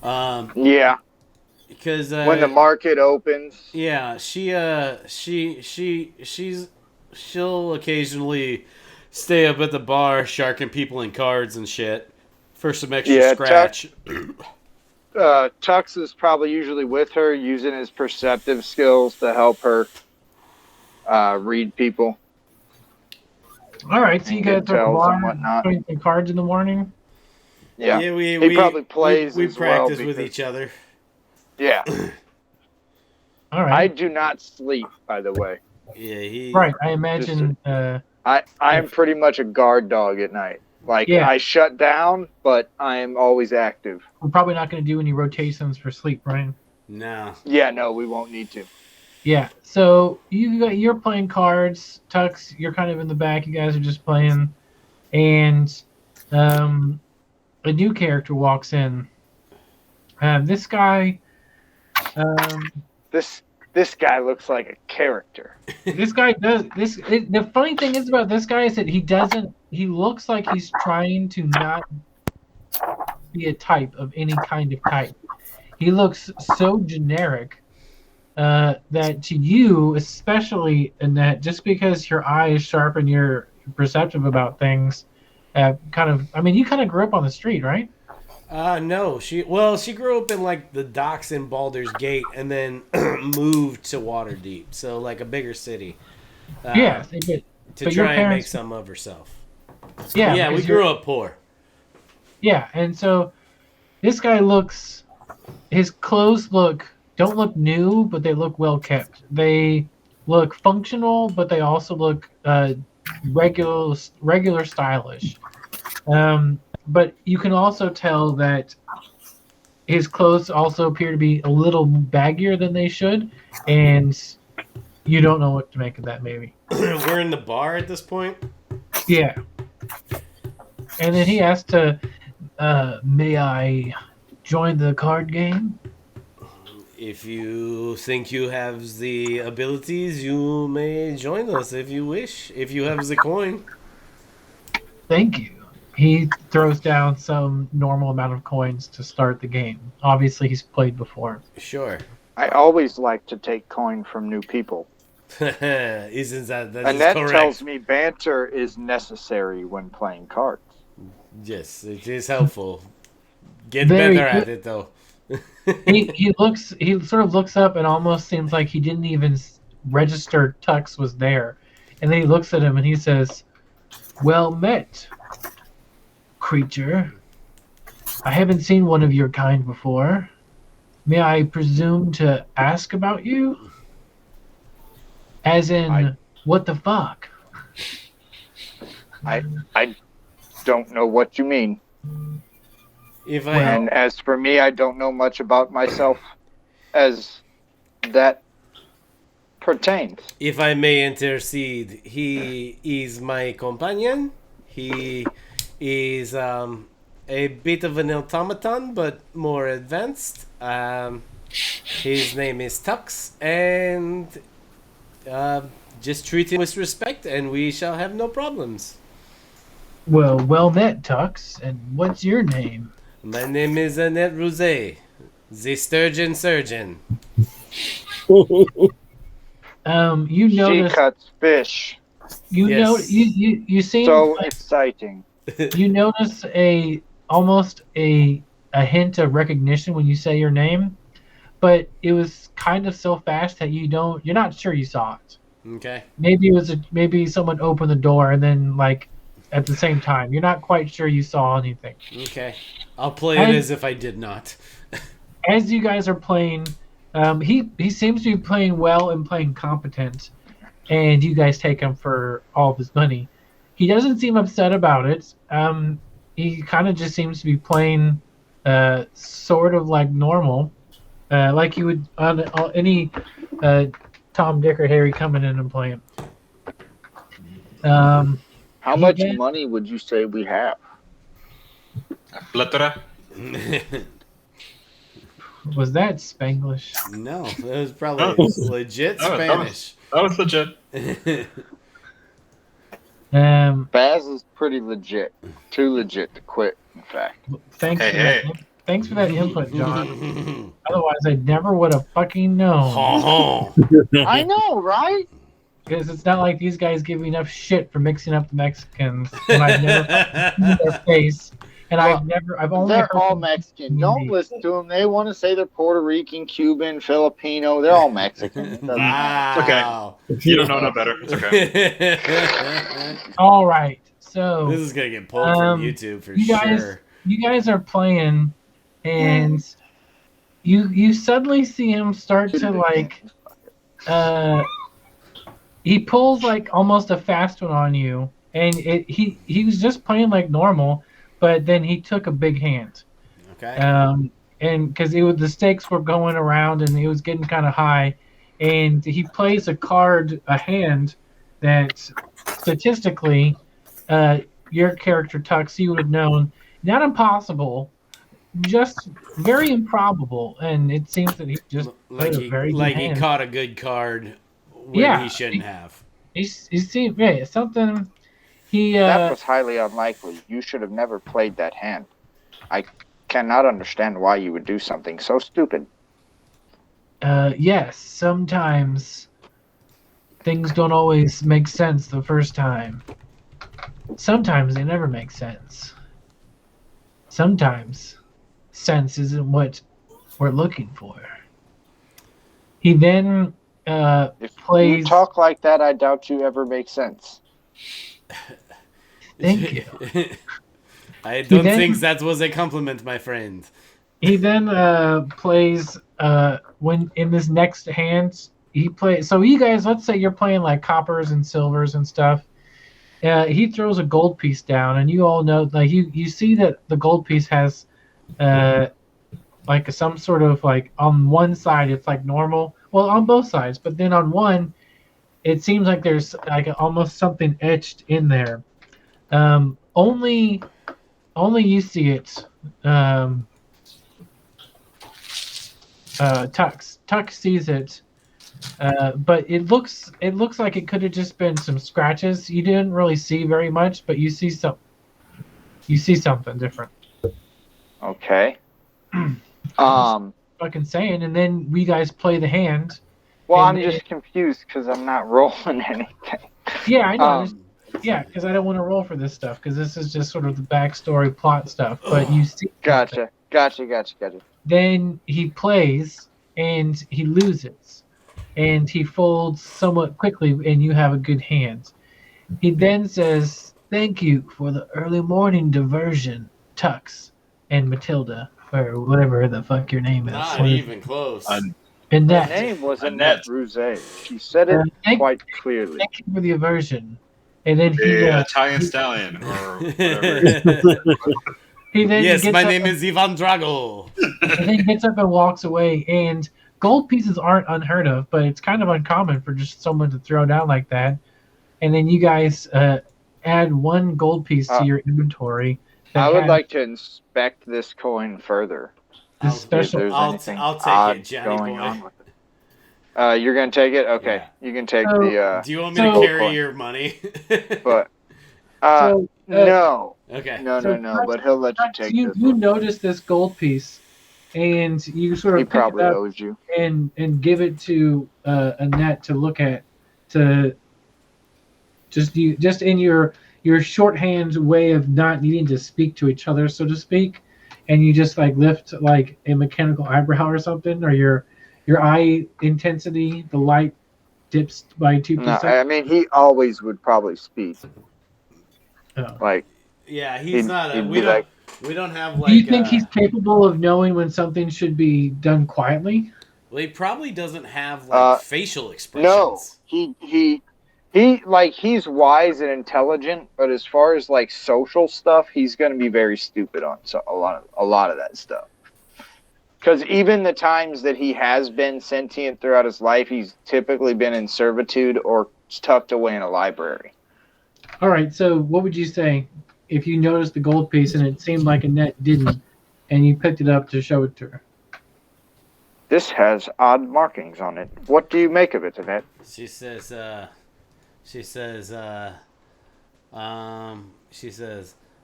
Yeah. Because when the market opens. Yeah, she'll occasionally stay up at the bar sharking people in cards and shit for some extra scratch. Tux is probably usually with her, using his perceptive skills to help her read people. All right, so you guys are putting some cards in the morning. Yeah, he probably plays. We practice with each other. Yeah. All right. I do not sleep, by the way. Yeah, right. I imagine. I'm pretty much a guard dog at night. I shut down, but I am always active. We're probably not going to do any rotations for sleep, right? No. Yeah, no, we won't need to. Yeah. So you're playing cards. Tux, you're kind of in the back. You guys are just playing, and a new character walks in. This guy. This guy looks like a character. This guy does this. The funny thing is about this guy is that he doesn't. He looks like he's trying to not be a type of any kind of type. He looks so generic that to you, especially in that, just because your eye is sharp and you're perceptive about things, you kind of grew up on the street, right? No, she grew up in like the docks in Baldur's Gate and then moved to Waterdeep, so like a bigger city. Yeah, they did. To But your try and make parents, some of herself. yeah, Yeah, we because grew up poor. yeah, and so this guy looks, his clothes don't look new, but they look well kept. They look functional, but they also look regular stylish. But you can also tell that his clothes also appear to be a little baggier than they should, and you don't know what to make of that. Maybe. We're in the bar at this point. Yeah. And then he asked to, may I join the card game? If you think you have the abilities, you may join us if you wish. If you have the coin. Thank you. He throws down some normal amount of coins to start the game. Obviously, he's played before. Sure. I always like to take coin from new people. Isn't that And is that correct? tells me banter is necessary when playing cards. Yes, it is helpful. Get Very better at good. it though. He sort of looks up and almost seems like he didn't even register Tux was there. And then he looks at him and he says, "Well met, creature. I haven't seen one of your kind before. May I presume to ask about you? As in, what the fuck?" I don't know what you mean. If And as for me, I don't know much about myself as that pertains. If I may intercede, he is my companion. He is a bit of an automaton, but more advanced. His name is Tux, and just treat him with respect, and we shall have no problems. Well met, Tux. And what's your name? My name is Annette Rosé, the Sturgeon Surgeon. You She notice cuts fish. you seem So like, exciting. you notice almost a hint of recognition when you say your name, but it was kind of so fast that you're not sure you saw it. Okay. Maybe someone opened the door and then like at the same time. You're not quite sure you saw anything. Okay. I'll play it as if I did not. As you guys are playing, he seems to be playing well and playing competent, and you guys take him for all of his money. He doesn't seem upset about it. He kind of just seems to be playing sort of like normal, like you would on any Tom, Dick, or Harry coming in and playing. How much money would you say we have? Plethora? Was that Spanglish? No, that was probably legit Spanish. That was legit. BAZ is pretty legit. Too legit to quit, in fact. Thanks for that input, John. Otherwise, I never would have fucking known. I know, right? Because it's not like these guys give me enough shit for mixing up the Mexicans when I've never seen their face. And I've only They're heard all them Mexican. Don't listen to them. They want to say they're Puerto Rican, Cuban, Filipino. They're all Mexican. It doesn't matter. Wow. Okay. You don't know no better. It's okay. All right. So This is going to get pulled from YouTube for sure. You guys are playing, and you suddenly see him start to like he pulls like almost a fast one on you, and he was just playing like normal, but then he took a big hand. Okay. And because the stakes were going around and it was getting kind of high, and he plays a hand that statistically, your character Tux, you would have known, not impossible, just very improbable, and it seems that he just played a very good hand. He caught a good card when he shouldn't have. He seemed something. That was highly unlikely. You should have never played that hand. I cannot understand why you would do something so stupid. Yes, sometimes things don't always make sense the first time. Sometimes they never make sense. Sometimes sense isn't what we're looking for. He then If plays. you talk like that, I doubt you ever make sense. Thank you. I don't then- think that was a compliment, my friend. He then plays when in this next hand he plays. So you guys, let's say you're playing like coppers and silvers and stuff. He throws a gold piece down, and you all know, like you see that the gold piece has like some sort of like on one side it's like normal, well on both sides, but then on one it seems like there's like almost something etched in there. Only you see it. Tux sees it, but it looks like it could have just been some scratches. You didn't really see very much, but you see something different. Okay. Fucking saying, and then we guys play the hand. Well, and I'm just confused because I'm not rolling anything. Yeah, I know. Yeah, because I don't want to roll for this stuff because this is just sort of the backstory plot stuff. But you see, Gotcha. Then he plays and he loses, and he folds somewhat quickly, and you have a good hand. He then says, "Thank you for the early morning diversion, Tux and Matilda, or whatever the fuck your name is." Not even close. Her Annette. name was Annette. Annette Rouget. She said it quite clearly. Thank you for the aversion. And then he The Italian stallion, or whatever. he then Yes, gets my up name is Ivan Drago. and then gets up and walks away. And gold pieces aren't unheard of, but it's kind of uncommon for just someone to throw down like that. And then you guys add one gold piece to your inventory. I would like to inspect this coin further. This special. I'll take it, Johnny going boy. on with it. You're gonna take it? Okay, Yeah. you can take So- the. Do you want me So- to carry your money? But So, no, Okay. no. Tux- But he'll let you take you this. you one. notice this gold piece, and you sort He of pick it probably up owes you. and give it to Annette to look at, to just in your shorthand way of not needing to speak to each other, so to speak, and you just like lift like a mechanical eyebrow or something, or your eye intensity, the light dips by 2%. No, I mean he always would probably speak. Oh. Like Yeah, he's not a. he'd We be don't. like- We don't have like. Do you think he's capable of knowing when something should be done quietly? Well, he probably doesn't have like facial expressions. no, he like he's wise and intelligent, but as far as like social stuff, he's gonna be very stupid on a lot of that stuff. Because even the times that he has been sentient throughout his life, he's typically been in servitude or tucked away in a library. All right, so what would you say if you noticed the gold piece and it seemed like Annette didn't, and you picked it up to show it to her? This has odd markings on it. What do you make of it, Annette? She says,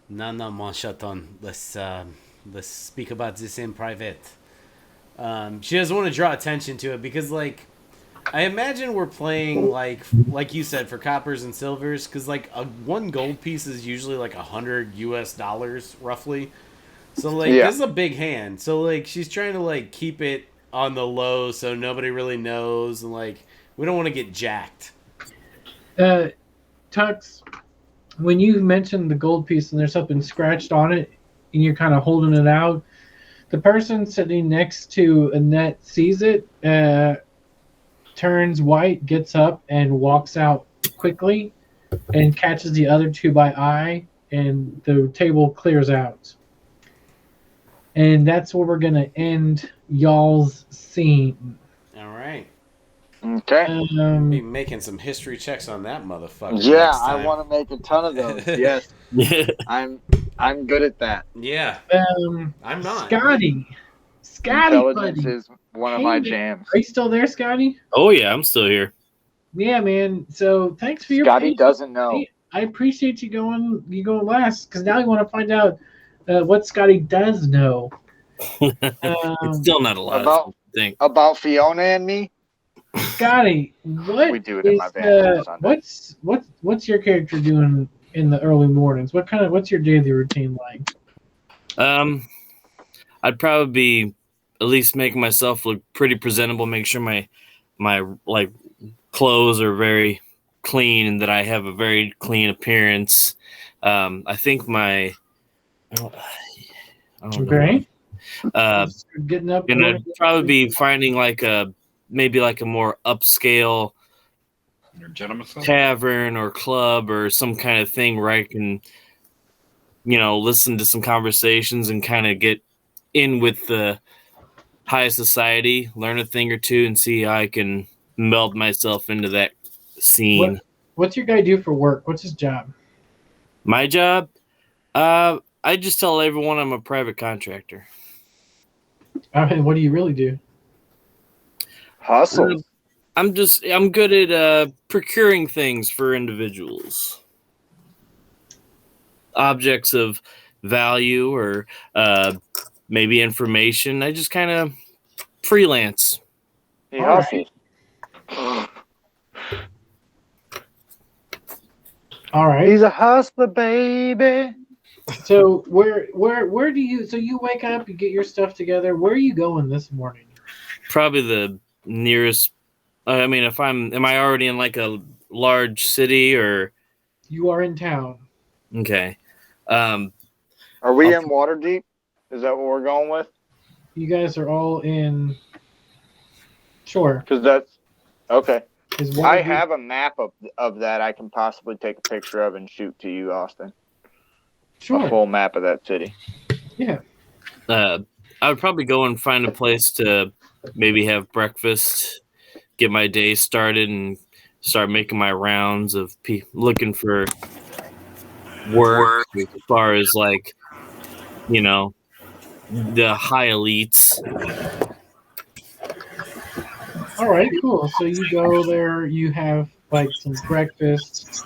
no, mon chaton. Let's speak about this in private. She doesn't want to draw attention to it because, like, I imagine we're playing like you said, for coppers and silvers, because like one gold piece is usually like $100 roughly. So like this is a big hand. So like she's trying to like keep it on the low so nobody really knows, and like we don't want to get jacked. Tux, when you mentioned the gold piece and there's something scratched on it and you're kind of holding it out, the person sitting next to Annette sees it, turns white, gets up, and walks out quickly and catches the other two by eye, and the table clears out. And that's where we're going to end y'all's scene. All right. Okay. Be making some history checks on that motherfucker. Yeah, next I time. want to make a ton of those. Yes, I'm good at that. Yeah, I'm not. Scotty, Intelligence buddy. is one of my jams. Are you still there, Scotty? Oh yeah, I'm still here. Yeah, man. So thanks for your Scotty patience. doesn't know. I appreciate you going last, because now you want to find out what Scotty does know. It's still not a lot. About- I think. About Fiona and me. Scotty, what We do it in my is, band on Sunday. what's your character doing in the early mornings? What's your daily routine like? I'd probably be at least making myself look pretty presentable, make sure my like clothes are very clean and that I have a very clean appearance. I think I don't know. Okay. Just Getting up. gonna probably be finding maybe like a more upscale Your gentleman club? tavern or club or some kind of thing where I can, listen to some conversations and kind of get in with the high society, learn a thing or two, and see how I can meld myself into that scene. What's your guy do for work? What's his job? My job? I just tell everyone I'm a private contractor. I mean, what do you really do? Hustle. I'm good at procuring things for individuals. Objects of value or maybe information. I just kind of freelance. He hustles. All right. He's a hustler, baby. So where do you? So you wake up, you get your stuff together. Where are you going this morning? Probably the nearest. I mean, am I already in like a large city or? You are in town. Okay. Are we in Waterdeep? Is that what we're going with? You guys are all in. Sure. Because that's okay. I Waterdeep- have a map of that I can possibly take a picture of and shoot to you, Austin. Sure. A full map of that city. Yeah. I would probably go and find a place to maybe have breakfast, get my day started, and start making my rounds of looking for work as far as like, the high elites. All right, cool. So you go there, you have like some breakfast,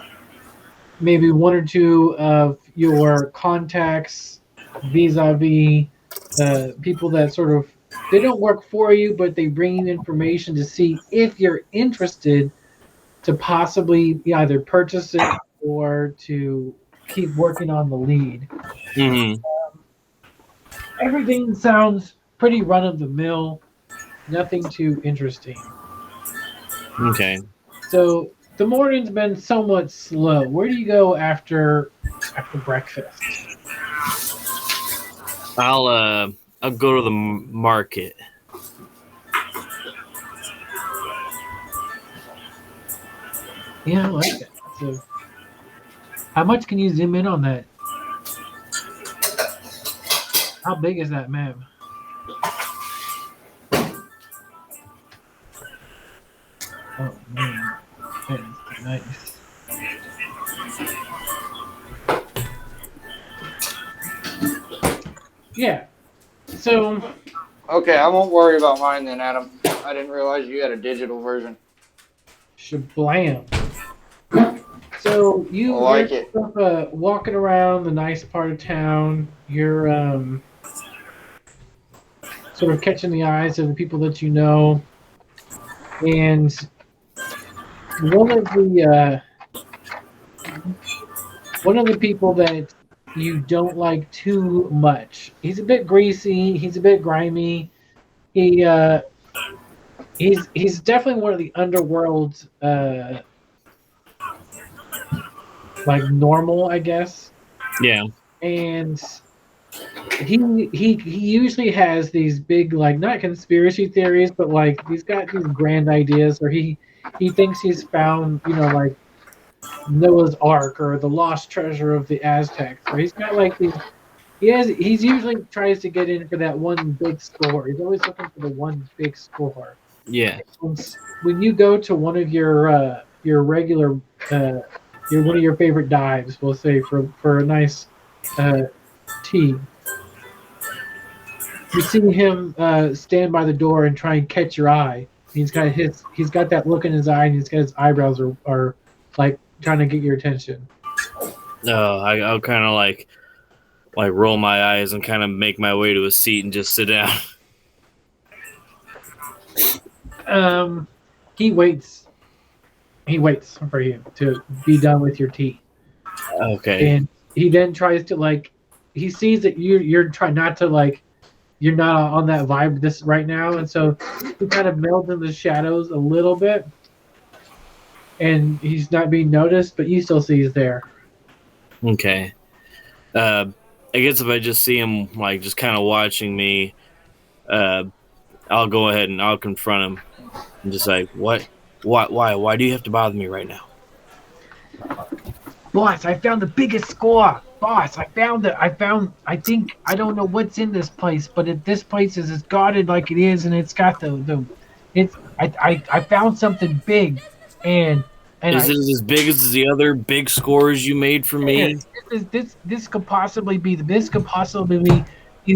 maybe one or two of your contacts vis-a-vis people that sort of, they don't work for you, but they bring in information to see if you're interested to possibly either purchase it or to keep working on the lead. Mm-hmm. Everything sounds pretty run-of-the-mill. Nothing too interesting. Okay. So the morning's been somewhat slow. Where do you go after breakfast? I'll go to the market. Yeah, I like that. So, how much can you zoom in on that? How big is that map? Oh man, that is nice. Yeah. So. Okay, I won't worry about mine then, Adam. I didn't realize you had a digital version. Shablam. So you're walking around the nice part of town. You're sort of catching the eyes of the people that you know, and one of the people that you don't like too much. He's a bit greasy. He's a bit grimy. He's definitely one of the underworld, like normal, I guess. Yeah. And he usually has these big, like, not conspiracy theories, but like he's got these grand ideas where he thinks he's found, like Noah's Ark or the lost treasure of the Aztecs. Or he's got like these. He's usually tries to get in for that one big score. He's always looking for the one big score. Yeah. When you go to one of your regular one of your favorite dives, we'll say for a nice tea, you see him stand by the door and try and catch your eye. He's got that look in his eye, and his eyebrows are like trying to get your attention. No, I'll kind of like roll my eyes and kind of make my way to a seat and just sit down. He waits for you to be done with your tea. Okay. And he then tries to he sees that you're trying not to you're not on that vibe this right now, and so he kind of melds in the shadows a little bit, and he's not being noticed, but you still see he's there. Okay. I guess if I just see him like just kind of watching me, I'll go ahead and I'll confront him and just like, what? Why do you have to bother me right now? Boss, I found the biggest score. Boss, I found it. I think, I don't know what's in this place, but if this place is as guarded like it is, and it's got I found something big, and Is it as big as the other big scores you made for me? this could possibly be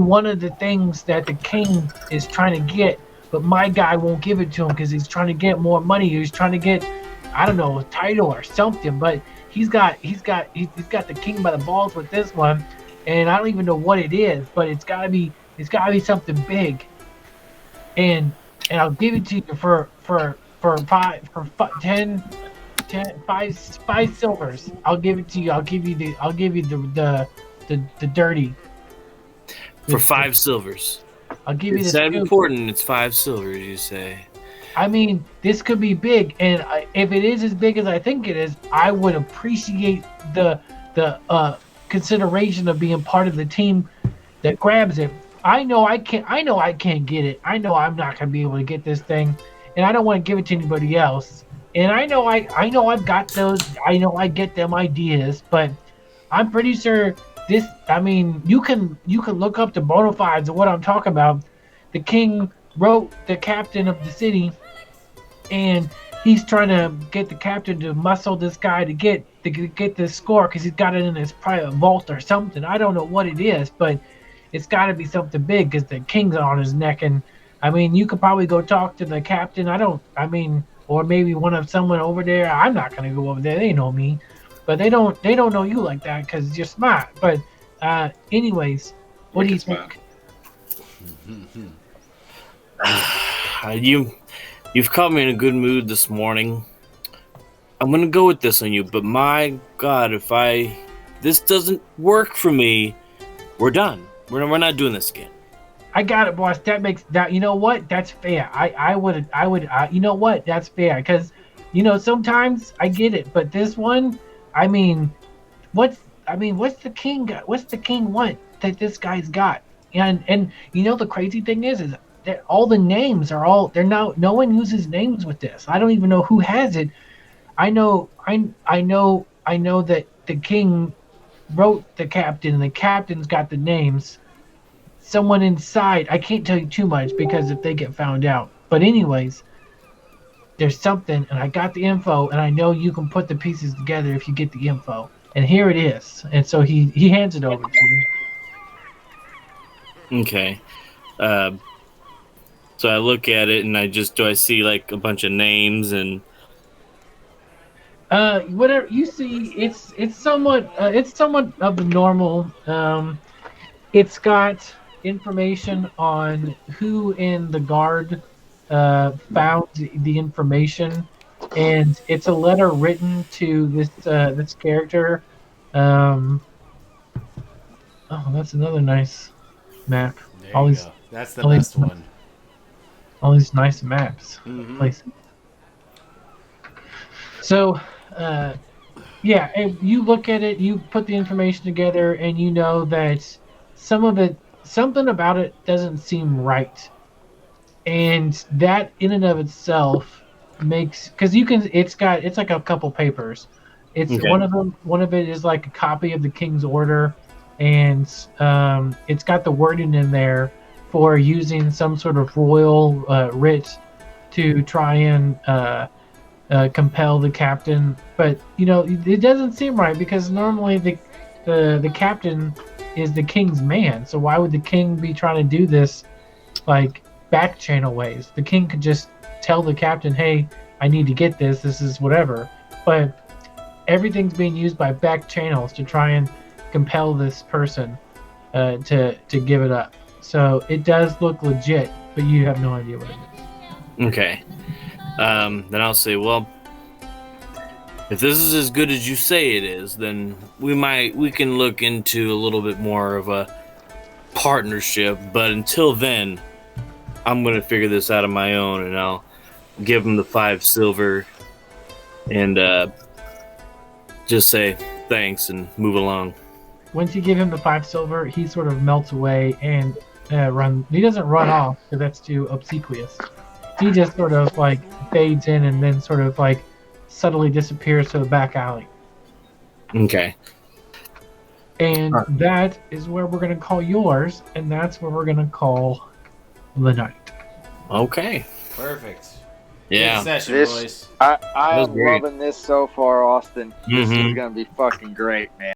one of the things that the king is trying to get, but my guy won't give it to him because he's trying to get more money. He's trying to get, I don't know, a title or something, but he's got the king by the balls with this one, and I don't even know what it is, but it's gotta be something big, and I'll give it to you for five silvers. I'll give it to you. I'll give you the dirty. For 5 silvers. I'll give you It's the that scoop. important. It's 5 silvers, you say. I mean, this could be big, and if it is as big as I think it is, I would appreciate the consideration of being part of the team that grabs it. I know I can't get it. I know I'm not gonna be able to get this thing, and I don't want to give it to anybody else. And I know I've got those. I know I get them ideas, but I'm pretty sure this. I mean, you can look up the bona fides of what I'm talking about. The king wrote the captain of the city, and he's trying to get the captain to muscle this guy to get this score because he's got it in his private vault or something. I don't know what it is, but it's got to be something big because the king's on his neck. And I mean, you could probably go talk to the captain. Or maybe someone over there. I'm not gonna go over there. They know me, but they don't know you like that because you're smart. But anyways, what do you think? You've caught me in a good mood this morning. I'm gonna go with this on you, but my God, if this doesn't work for me, we're done. We're not doing this again. I got it, boss. That makes that. You know what? That's fair. I would. You know what? That's fair because, sometimes I get it, but this one, I mean, what's the king got? What's the king want that this guy's got? And the crazy thing is that all the names are no one uses names with this. I don't even know who has it. I know that the king wrote the captain, and the captain's got the names. Someone inside, I can't tell you too much because if they get found out. But anyways, there's something, and I got the info, and I know you can put the pieces together if you get the info. And here it is. And so he hands it over to me. Okay. So I look at it, and do I see like a bunch of names and whatever you see, it's somewhat of the normal. It's got information on who in the guard found the information, and it's a letter written to this character. Oh, that's another nice map. There you go. That's the best one. All these nice maps. Mm-hmm. Places. So, you look at it, you put the information together, and you know that something about it doesn't seem right, and that in and of itself makes, because it's like a couple papers. It's okay. One of it is like a copy of the king's order, and it's got the wording in there for using some sort of royal writ to try and compel the captain, but it doesn't seem right because normally the captain is the king's man. So why would the king be trying to do this like back channel ways? The king could just tell the captain, "Hey, I need to get this. This is whatever." But everything's being used by back channels to try and compel this person to give it up. So it does look legit, but you have no idea what it is. Okay. Then I'll say, well, if this is as good as you say it is, then we can look into a little bit more of partnership. But until then, I'm gonna figure this out on my own, and I'll give him the 5 silver and just say thanks and move along. Once you give him the 5 silver, he sort of melts away and run. He doesn't run off because that's too obsequious. He just sort of like fades in and then sort of like subtly disappears to the back alley. Okay. And that is where we're going to call yours, and that's where we're going to call the night. Okay. Perfect. Yeah. Good session, This- boys. I was am great. loving this so far, Austin. This Mhm. is going to be fucking great, man.